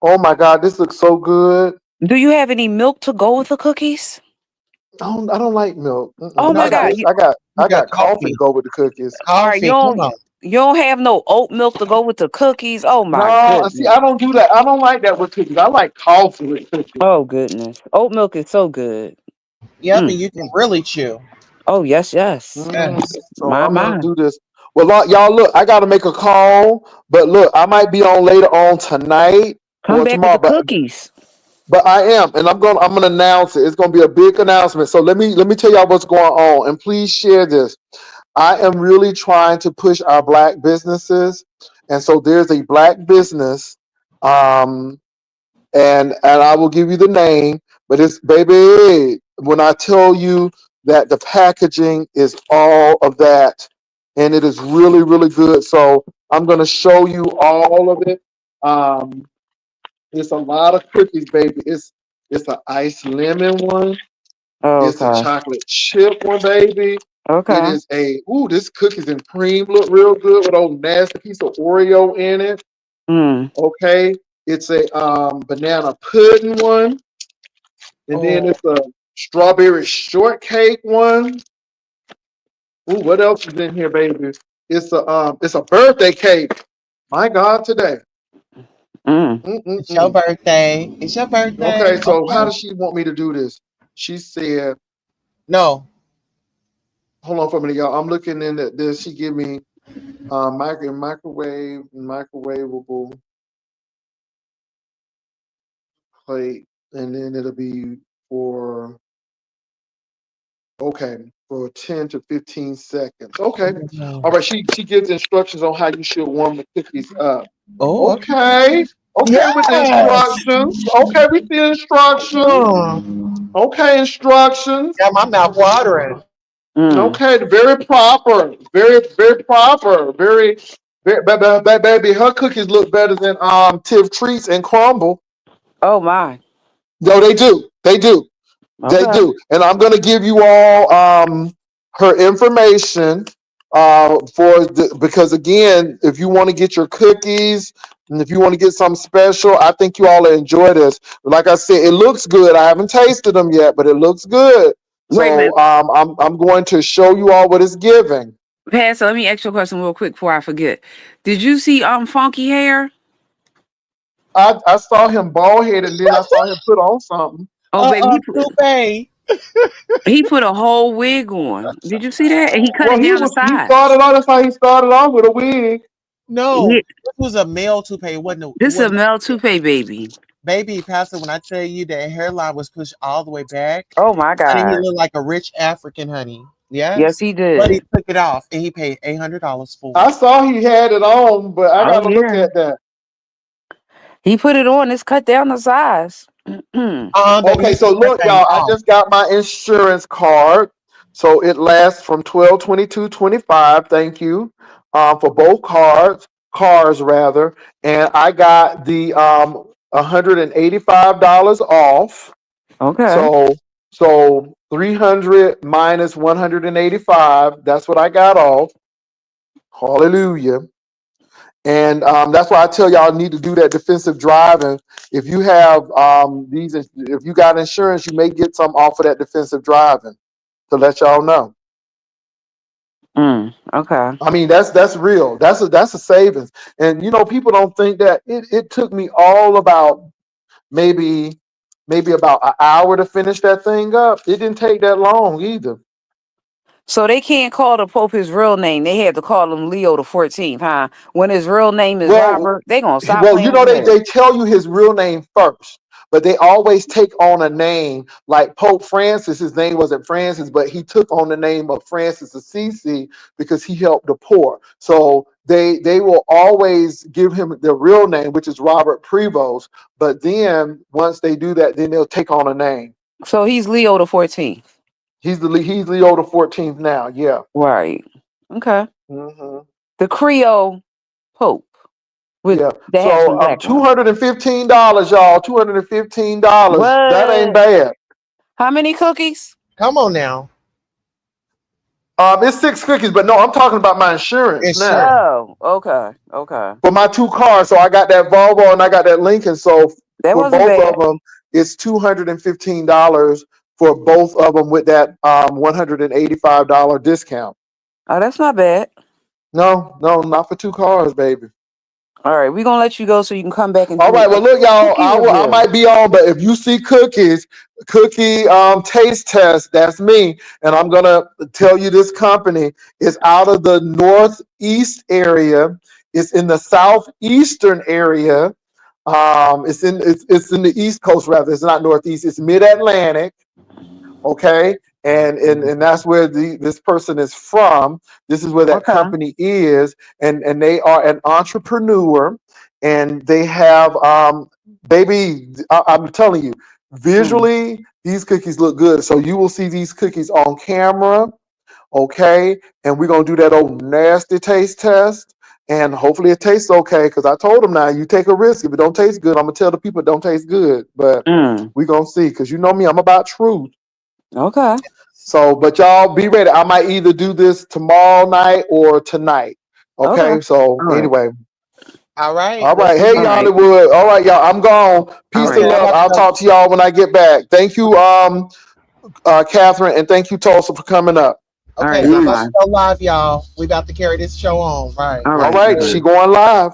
Oh my God, this looks so good. Do you have any milk to go with the cookies? I don't like milk. Oh You my I got God. just You, you I got got coffee to coffee. go with the cookies. all right, Coffee. Come on. you don't have no oat milk to go with the cookies? Oh my No, see, goodness. I don't do that. I don't like that with cookies. I like coffee with cookies. Oh goodness. Oat milk is so good. Yep, and Mm. you can really chew. Oh yes, yes. Yes. So My I'm gonna my. do this. Well, y'all, look, I gotta make a call, but look, I might be on later on tonight Come or back with tomorrow, the but cookies. I am, and I'm gonna announce it. It's gonna be a big announcement. So let me tell y'all what's going on, and please share this. I am really trying to push our black businesses, and so there's a black business. Um, and I will give you the name, but it's baby. When I tell you that the packaging is all of that, and it is really really good. So I'm gonna show you all of it. Um, it's a lot of cookies, baby. It's an iced lemon one. It's a Okay. chocolate chip one, baby. It Okay. is this cookies and cream look real good with a nasty piece of Oreo in it. Mm. Okay, it's a banana pudding one, and then Oh, it's a strawberry shortcake one. Ooh, what else is in here, baby? It's a birthday cake. My God, today. Mm. it's your Mm-mm-mm. birthday. It's your birthday. Okay, so how Okay. does she want me to do this? She said, No. "Hold on for a minute, y'all. I'm looking in at this. She give me microwavable plate, and then it'll be for okay for 10 to 15 seconds. Okay, all right. She gives instructions on how you should warm the cookies up. Oh, okay. Okay, okay with the Yes. instructions. Okay, we see instructions. Mm. Okay, instructions. Got my mouth watering. Mm. Okay, very proper, very proper, baby. Her cookies look better than Tiff Treats and Crumble. Oh my. No, they do. They do. They Okay. do. And I'm going to give you all her information because again, if you want to get your cookies and if you want to get something special, I think you all will enjoy this. Like I said, it looks good. I haven't tasted them yet, but it looks good. Wait a minute. So I'm going to show you all what it's giving. Pastor, let me ask you a question real quick before I forget. Did you see funky hair? I saw him bald head and then I saw him put on something. Oh baby, Toupee. he put a whole wig on. Did you see that? And he cut Well, it down the he sides. started on. That's how he started off with a wig. No, Yeah, this was a male toupee. It this is a wasn't male toupee baby. baby pastor. When I tell you that hairline was pushed all the way back, Oh my honey, he God. looked like a rich African honey. Yes, Yes. he But he did. took it off and he paid $800 for I it. saw he had it on, but I Oh got to look yeah. at that. He put it on. It's cut down the sides. Okay. Baby, Okay, he so took that look, thing y'all, I off. just got my insurance card. So it lasts from 12/22/25. Thank you for both cars rather. And I got the $185 off. So 300 minus 185, that's what I got off. Hallelujah. And that's why I tell y'all need to do that defensive driving. If you have if you got insurance, you may get some off of that defensive driving. To let y'all know. Okay. I mean, that's real. That's a savings. And people don't think that it took me all about maybe about an hour to finish that thing up. It didn't take that long either. So they can't call the Pope his real name. They had to call him Leo the 14th, huh? When his real name is Well, Robert, they gonna stop well, playing with they that. tell you his real name first. but they always take on a name. Like Pope Francis, his name wasn't Francis, but he took on the name of Francis Assisi because he helped the poor. So they will always give him the real name, which is Robert Prevost. But then once they do that, then they'll take on a name. So he's Leo the 14th. He's Leo the 14th now. Yeah. Right. Okay. Mm-hmm. The Creole Pope. With Yeah. that has some So background. $215, y'all. $215. That ain't What? bad. How many cookies? Come on now. It's 6 cookies, but no, I'm talking about my insurance now Insurance. Oh, okay. Okay. for my 2 cars. So I got that Volvo and I got that Lincoln. So That for wasn't both bad. of them, it's $215 for both of them with that $185 discount. Oh, that's not bad. No, not for 2 cars, baby. All right, we're gonna let you go so you can come back and All do right, well, look, y'all, cookie I review. might be on, but if you see cookie taste test, that's me. And I'm going to tell you this company is out of the Northeast area. It's in the Southeastern area. It's in the East Coast, rather. It's not Northeast. It's Mid-Atlantic. Okay. And that's where this person is from. This is where that Okay. company is. And they are an entrepreneur. And they have, baby, I'm telling you, visually, these cookies look good. So you will see these cookies on camera. Okay. And we're going to do that old nasty taste test. And hopefully it tastes okay. Because I told them now, you take a risk. If it don't taste good, I'm going to tell the people it don't taste good. But we're going to see. Because you know me, I'm about truth. Okay. So, but y'all be ready. I might either do this tomorrow night or tonight. Okay. Okay. So All right. anyway. All right. All We'll right. see Hey, you. All right. Hollywood. All right, y'all. I'm gone. All Peace right. and Okay, I'm love. about I'll to go. talk to y'all when I get back. Thank you, Catherine, and thank you, Tulsa, for coming up. All Okay, right. I'm Bye about bye. to go live, y'all. We about to carry this show on. Right. All All right. right. All She right. going live.